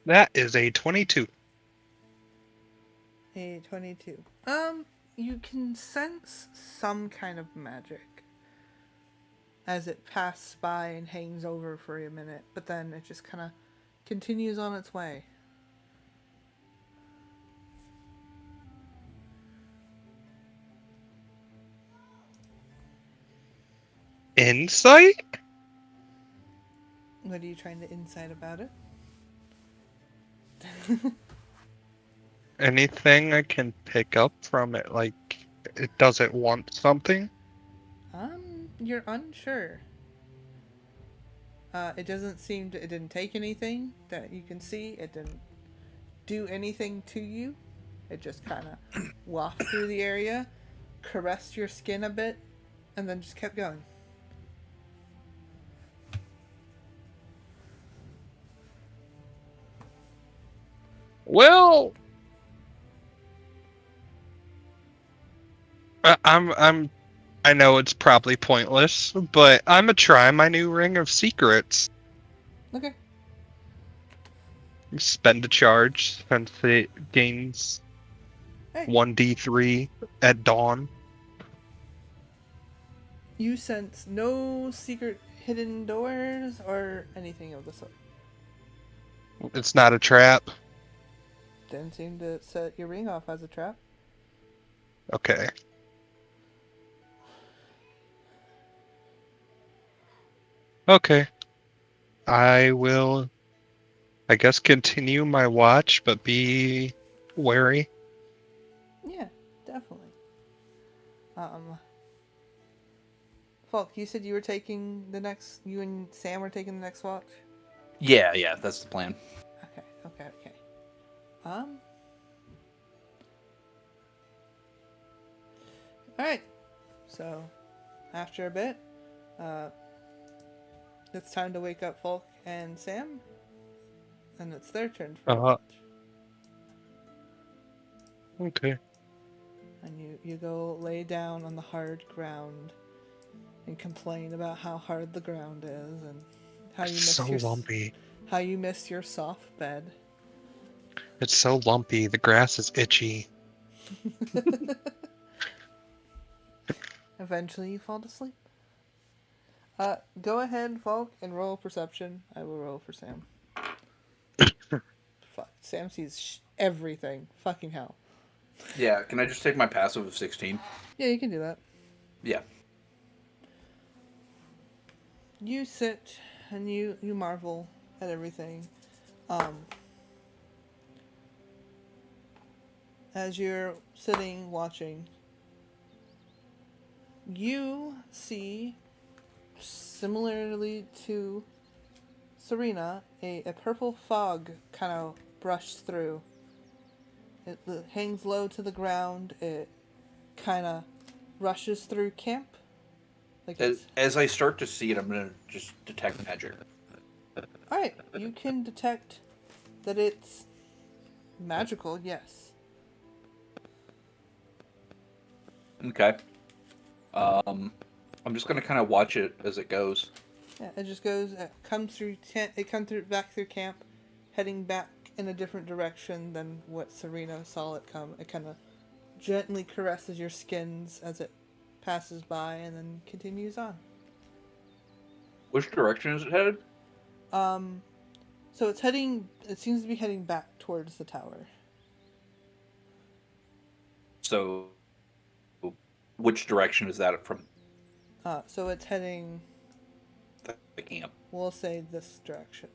That is a 22. A 22. You can sense some kind of magic as it passes by and hangs over for a minute, but then it just kind of continues on its way. Insight? What are you trying to insight about it? Anything I can pick up from it, like it doesn't want something? You're unsure. It doesn't seem to, it didn't take anything that you can see. It didn't do anything to you. It just kind of wafted through the area, caressed your skin a bit, and then just kept going. Well, I know it's probably pointless, but I'm gonna try my new ring of secrets. Okay. Spend a charge since it gains Hey. 1d3 at dawn. You sense no secret hidden doors or anything of the sort. It's not a trap. Didn't seem to set your ring off as a trap. Okay. Okay. I will, I guess, continue my watch, but be wary. Yeah, definitely. Falk, you said you were taking the next. You and Sam were taking the next watch. Yeah, that's the plan. Okay. All right. So, after a bit, it's time to wake up Falk and Sam, and it's their turn for a watch. Okay. And you go lay down on the hard ground and complain about how hard the ground is and how you It's so lumpy. How you miss your soft bed. It's so lumpy. The grass is itchy. Eventually you fall to sleep. Go ahead, Falk, and roll perception. I will roll for Sam. Sam sees everything. Fucking hell. Yeah, can I just take my passive of 16? Yeah, you can do that. Yeah. You sit and you marvel at everything. As you're sitting watching, you see, similarly to Serena, a purple fog kind of brush through. It hangs low to the ground. It kind of rushes through camp. Like it's. As I start to see it, I'm going to just detect magic. Alright, you can detect that it's magical, yes. Okay. I'm just going to kind of watch it as it goes. Yeah, it just goes, it comes through, it comes through back through camp, heading back in a different direction than what Serena saw it come. It kind of gently caresses your skins as it passes by and then continues on. Which direction is it headed? So it seems to be heading back towards the tower. So, which direction is that from So it's heading, the camp? we'll say this direction.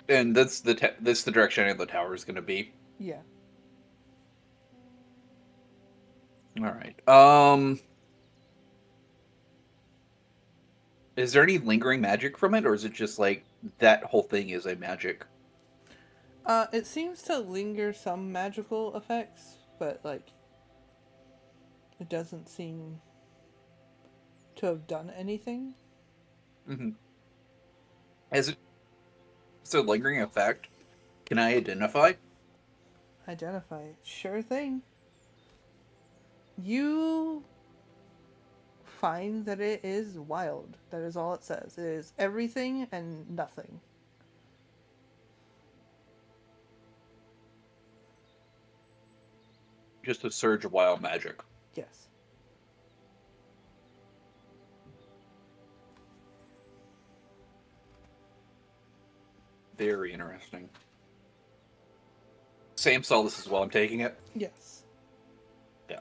And that's the direction the tower is going to be. Yeah. All right. Is there any lingering magic from it, or is it just like that whole thing is a magic? It seems to linger some magical effects, but like it doesn't seem to have done anything. Mm-hmm. Is it a lingering effect? Can I identify? Identify. Sure thing. You find that it is wild. That is all it says. It is everything and nothing. Just a surge of wild magic. Yes. Very interesting. Sam saw this as well. I'm taking it. Yes. Yeah.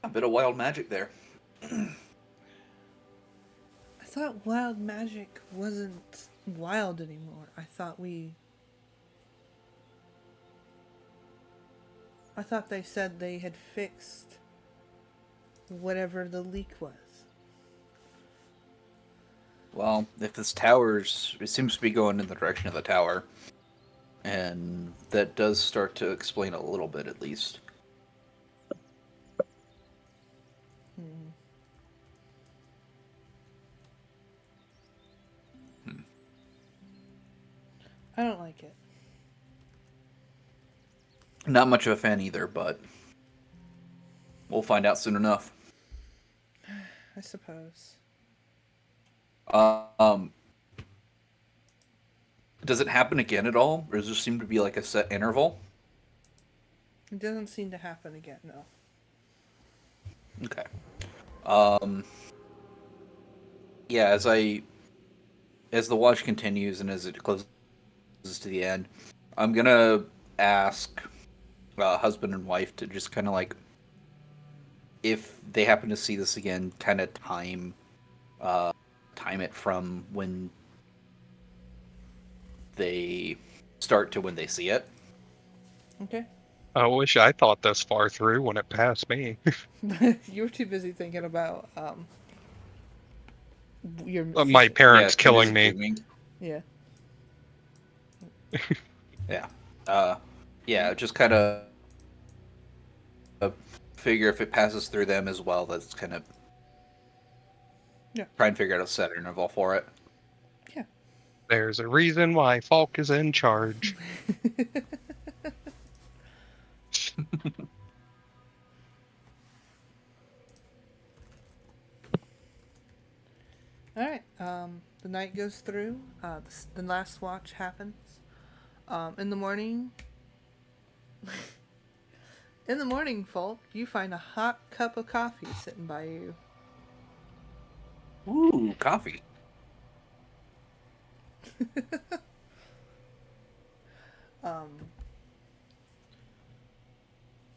A bit of wild magic there. I thought wild magic wasn't wild anymore. I thought they said they had fixed whatever the leak was. Well, if this tower's... It seems to be going in the direction of the tower. And that does start to explain a little bit, at least. I don't like it. Not much of a fan either, but we'll find out soon enough. I suppose. Does it happen again at all, or does there seem to be like a set interval? It doesn't seem to happen again, no. Okay. Yeah, as the watch continues and as it closes to the end, I'm gonna ask husband and wife to just kind of like, if they happen to see this again, kind of time it from when they start to when they see it. Okay. I wish I thought this far through when it passed me. You were too busy thinking about your My parents Yeah, killing me. dreaming. Yeah. Yeah. Yeah, just kind of figure if it passes through them as well, that's kind of try and figure out a set interval for it. Yeah. There's a reason why Falk is in charge. All right. The night goes through. The last watch happens. In the morning. In the morning, Folk, you find a hot cup of coffee sitting by you. Ooh. Ooh, coffee.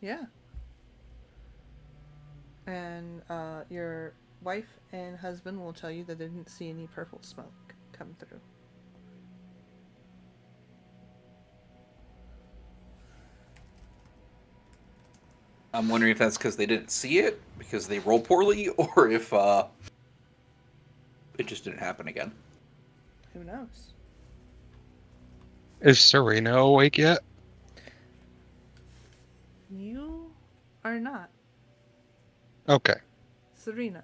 Yeah. And your wife and husband will tell you that they didn't see any purple smoke come through. I'm wondering if that's because they didn't see it, because they roll poorly, or if it just didn't happen again. Who knows? Is Serena awake yet? You are not. Okay. Serena,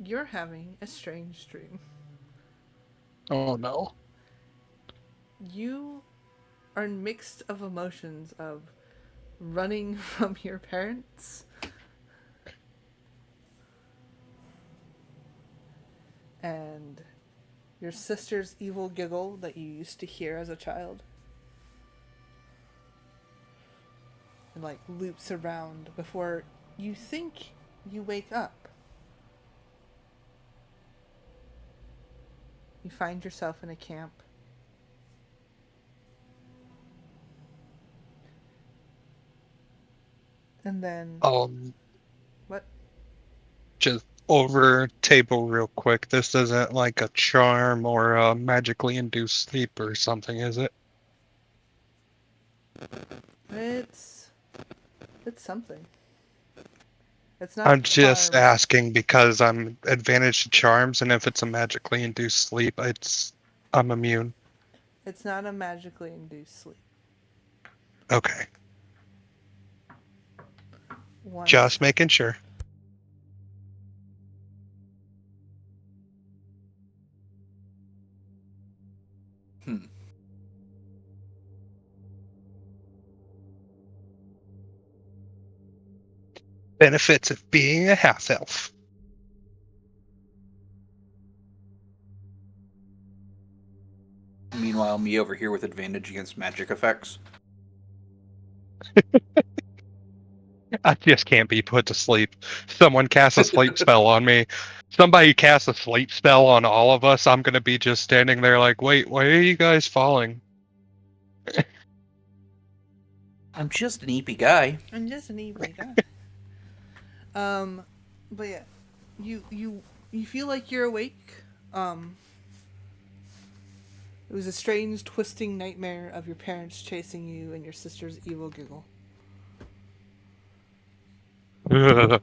you're having a strange dream. Oh no. You are mixed of emotions of running from your parents and your sister's evil giggle that you used to hear as a child. It like loops around before you think you wake up. You find yourself in a camp. And then Um, what? just over table real quick. This isn't like a charm or a magically induced sleep or something, is it? It's something. It's not I'm just carved. asking because I'm advantage to charms, and if it's a magically induced sleep, I'm immune. It's not a magically induced sleep. Okay, Once just making sure. Hmm. Benefits of being a half elf. Meanwhile, me over here with advantage against magic effects. I just can't be put to sleep. Someone casts a sleep spell on me. Somebody casts a sleep spell on all of us. I'm gonna be just standing there like, wait, why are you guys falling? I'm just an eepy guy. I'm just an evil guy. But yeah, you feel like you're awake. It was a strange, twisting nightmare of your parents chasing you and your sister's evil giggle. I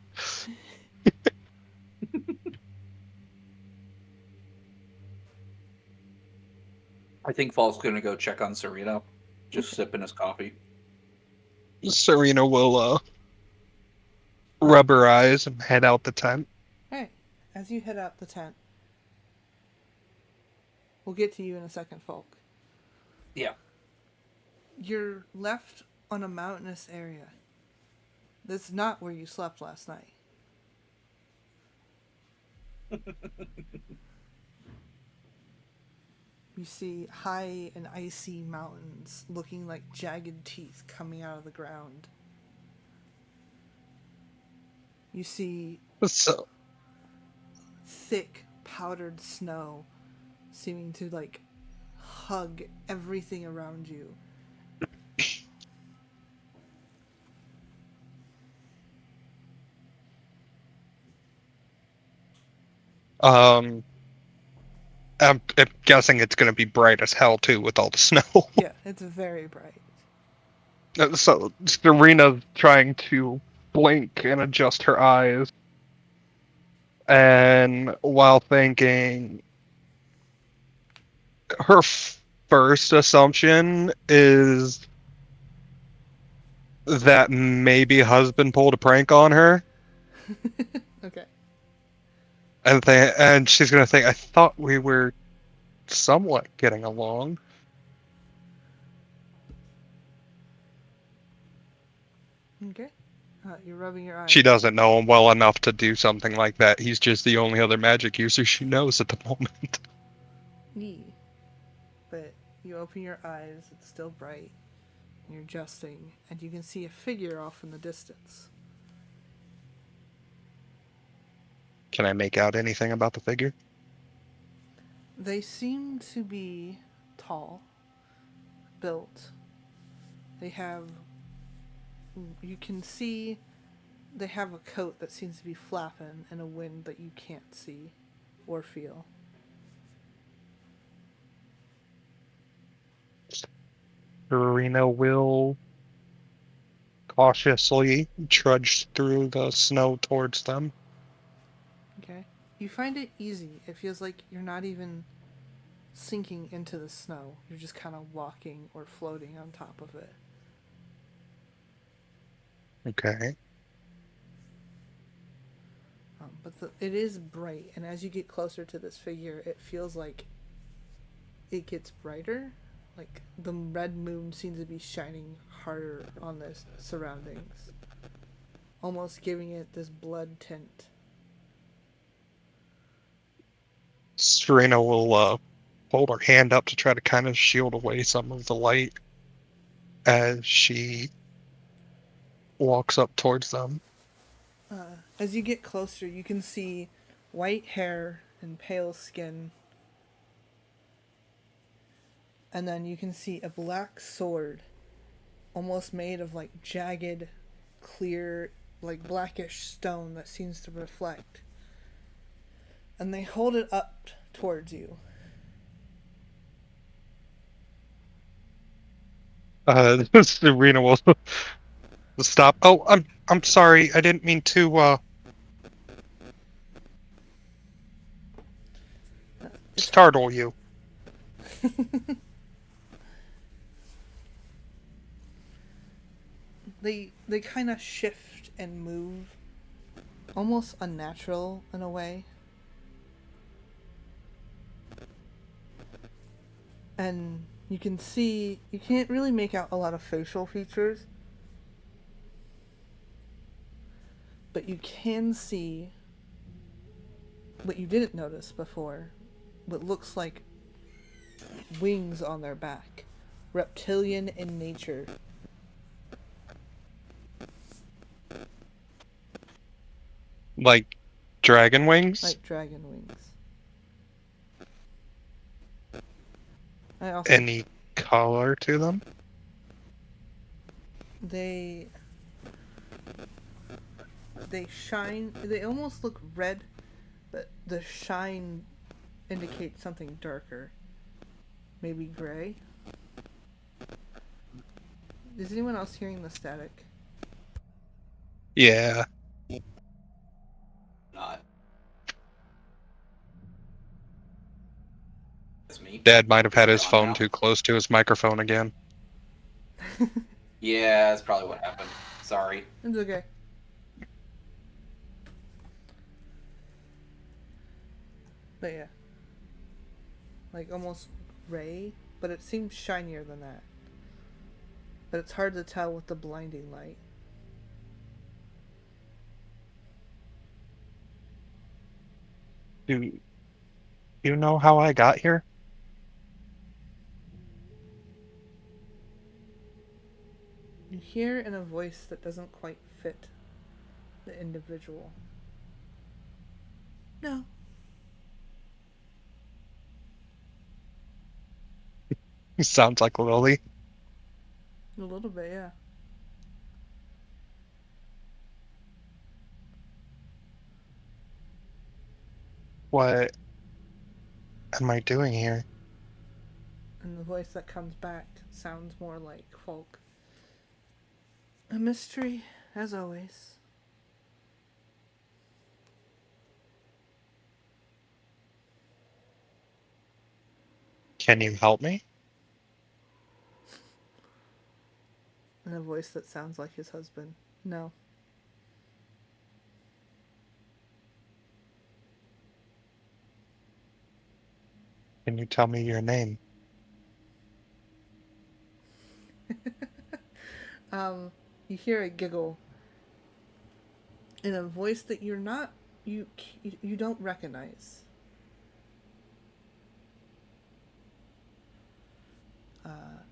think Falk's gonna go check on Serena, just Okay. sipping his coffee. Serena will rub her eyes and head out the tent. Alright. As you head out the tent, we'll get to you in a second, Falk. Yeah. You're left on a mountainous area. That's not where you slept last night. You see high and icy mountains looking like jagged teeth coming out of the ground. You see So, thick, powdered snow seeming to like hug everything around you. um, I'm guessing it's gonna be bright as hell too with all the snow. Yeah, it's very bright. So Serena's trying to blink and adjust her eyes, and while thinking, her first assumption is that maybe husband pulled a prank on her, Okay. and she's gonna think, I thought we were somewhat getting along. Okay. You're rubbing your She eyes. doesn't know him well enough to do something like that. He's just the only other magic user she knows at the moment. Yee. But you open your eyes, it's still bright. You're adjusting, and you can see a figure off in the distance. Can I make out anything about the figure? They seem to be tall, built. They have. You can see they have a coat that seems to be flapping in a wind that you can't see or feel. Serena will cautiously trudge through the snow towards them. Okay? You find it easy. It feels like you're not even sinking into the snow. You're just kind of walking or floating on top of it. Okay. But it is bright, and as you get closer to this figure, it feels like it gets brighter. Like the red moon seems to be shining harder on the surroundings, almost giving it this blood tint. Serena will hold her hand up to try to kind of shield away some of the light as she walks up towards them. As you get closer, you can see white hair and pale skin, and then you can see a black sword, almost made of like jagged, clear, like blackish stone that seems to reflect. And they hold it up towards you. Serena will stop. Oh, I'm sorry. I didn't mean to It's startle you. they kind of shift and move, almost unnatural in a way. And you can see you can't really make out a lot of facial features, but you can see what you didn't notice before, what looks like wings on their back, reptilian in nature. Like dragon wings? Like dragon wings. I also Any color to them? they they shine. They almost look red, but the shine indicates something darker. Maybe gray. Is anyone else hearing the static? Yeah. Not. It's me. Dad might have Is had it his gone phone now? too close to his microphone again. Yeah, that's probably what happened. Sorry. It's okay. But yeah. Like almost gray, but it seems shinier than that. But it's hard to tell with the blinding light. Do you know how I got here? You hear in a voice that doesn't quite fit the individual. No. Sounds like Lily. A little bit, yeah. What am I doing here? And the voice that comes back sounds more like folk. A mystery, as always. Can you help me? And a voice that sounds like his husband. No. Can you tell me your name? You hear a giggle in a voice that you're not you don't recognize.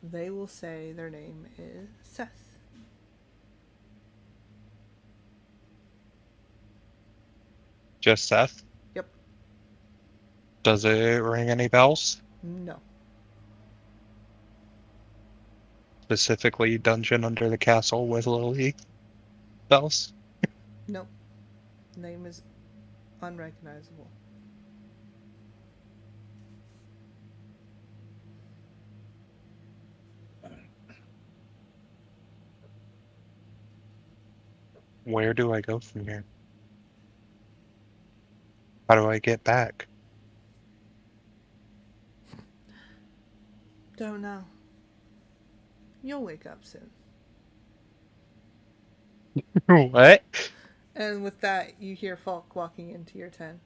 They will say their name is Seth. Just Seth? Yep. Does it ring any bells? No. Specifically, Dungeon Under the Castle with Lily bells? Nope. Name is unrecognizable. Where do I go from here? How do I get back? Don't know. You'll wake up soon. What? And with that, you hear Falk walking into your tent,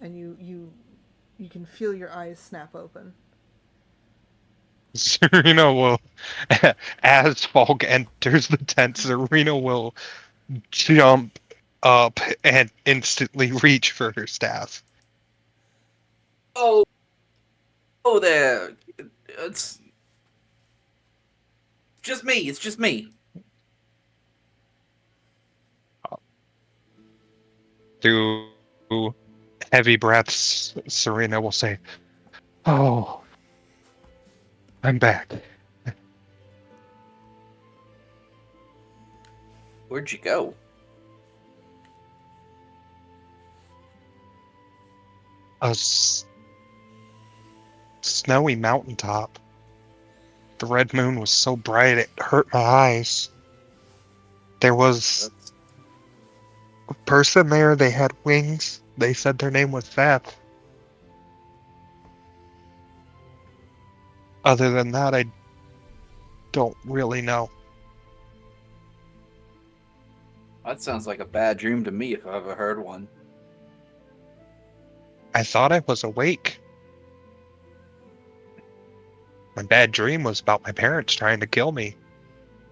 and you can feel your eyes snap open. Serena will, as Falk enters the tent, Serena will jump up and instantly reach for her staff. Oh, oh, there. It's just me. It's just me. Through heavy breaths, Serena will say, "Oh, I'm back." Where'd you go? A snowy mountaintop. The red moon was so bright it hurt my eyes. There was That's a person there, they had wings. They said their name was Seth. Other than that, I don't really know. that sounds like a bad dream to me if I've ever heard one. I thought I was awake. My bad dream was about my parents trying to kill me,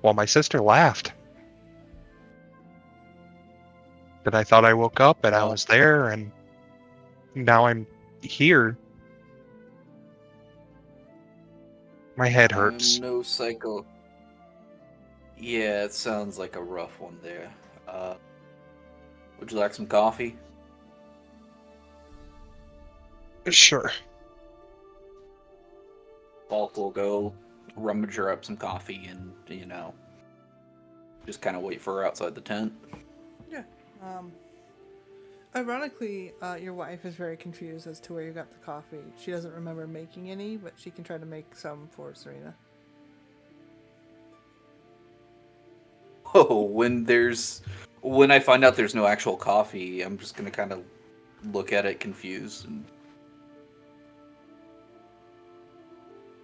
while my sister laughed. But I thought I woke up and I Well, was there, and now I'm here. My head I'm hurts. no psycho. Yeah, it sounds like a rough one there. Would you like some coffee? Sure. Falk will go rummage her up some coffee and, just kind of wait for her outside the tent. Yeah. Ironically, your wife is very confused as to where you got the coffee. She doesn't remember making any, but she can try to make some for Serena. Oh, when I find out there's no actual coffee, I'm just gonna kind of look at it confused and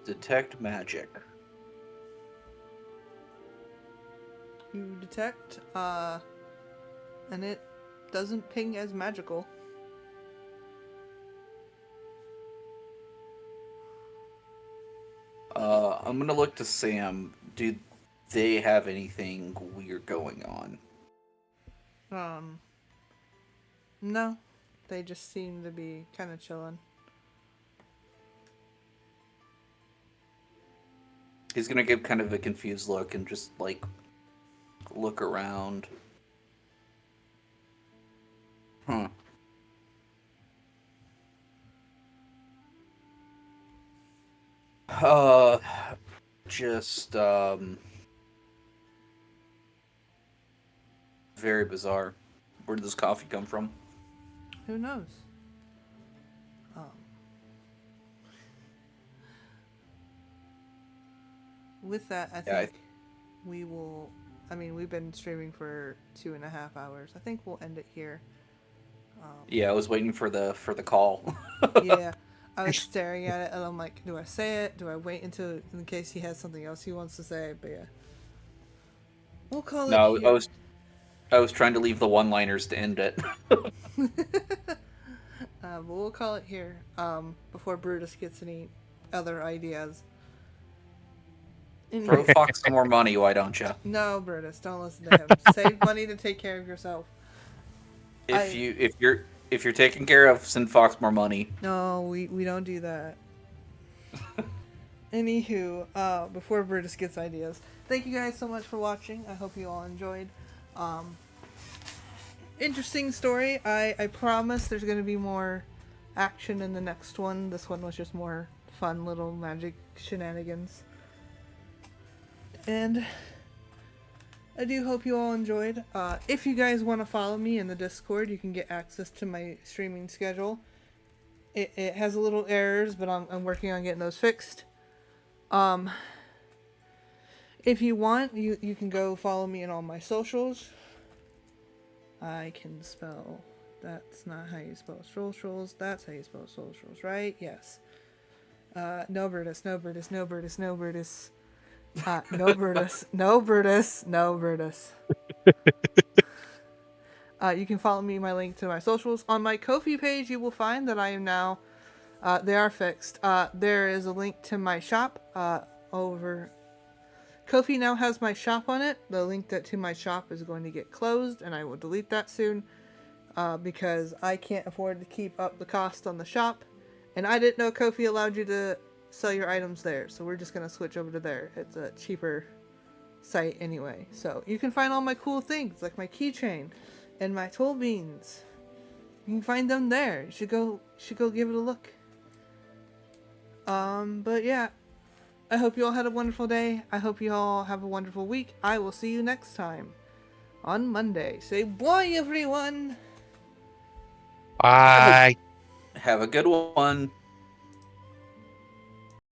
detect magic. You detect, and it doesn't ping as magical. I'm gonna look to Sam. Do they have anything weird going on? Um, no. They just seem to be kind of chilling. He's gonna give kind of a confused look and just like look around. Huh. Uh, just very bizarre. Where did this coffee come from? Who knows? Um, with that, I Yeah, think we will. I mean, we've been streaming for 2.5 hours. I think we'll end it here. yeah. I was waiting for the call. Yeah, I was staring at it and I'm like, do I say it? Do I wait until in case he has something else he wants to say? But yeah, we'll call it No, I here. was I was trying to leave the one-liners to end it. But we'll call it here. Before Brutus gets any other ideas. Throw Anywho, Fox some more money, why don't you? no, Brutus, don't listen to him. Save money to take care of yourself. If you if you're taking care of, send Fox more money. No, we don't do that. Anywho, before Brutus gets ideas, thank you guys so much for watching. I hope you all enjoyed. Um, interesting story. I promise there's going to be more action in the next one. This one was just more fun little magic shenanigans. And I do hope you all enjoyed. If you guys want to follow me in the Discord, you can get access to my streaming schedule. It has a little errors, but I'm working on getting those fixed. If you want, you can go follow me in all my socials. I can spell. That's not how you spell socials. That's how you spell socials, right? Yes. No Brutus, no Brutus, no Brutus, no Brutus. No Brutus, no Brutus, no Brutus. You can follow me, my link to my socials. On my Ko-fi page, you will find that I am now, they are fixed. There is a link to my shop over. Ko-fi now has my shop on it. The link to my shop is going to get closed, and I will delete that soon because I can't afford to keep up the cost on the shop. And I didn't know Ko-fi allowed you to sell your items there, so we're just going to switch over to there. It's a cheaper site anyway. So you can find all my cool things, like my keychain and my tool beans. You can find them there. You should go give it a look. But yeah, I hope you all had a wonderful day. I hope you all have a wonderful week. I will see you next time on Monday. Say bye, everyone. Bye. Have a good one.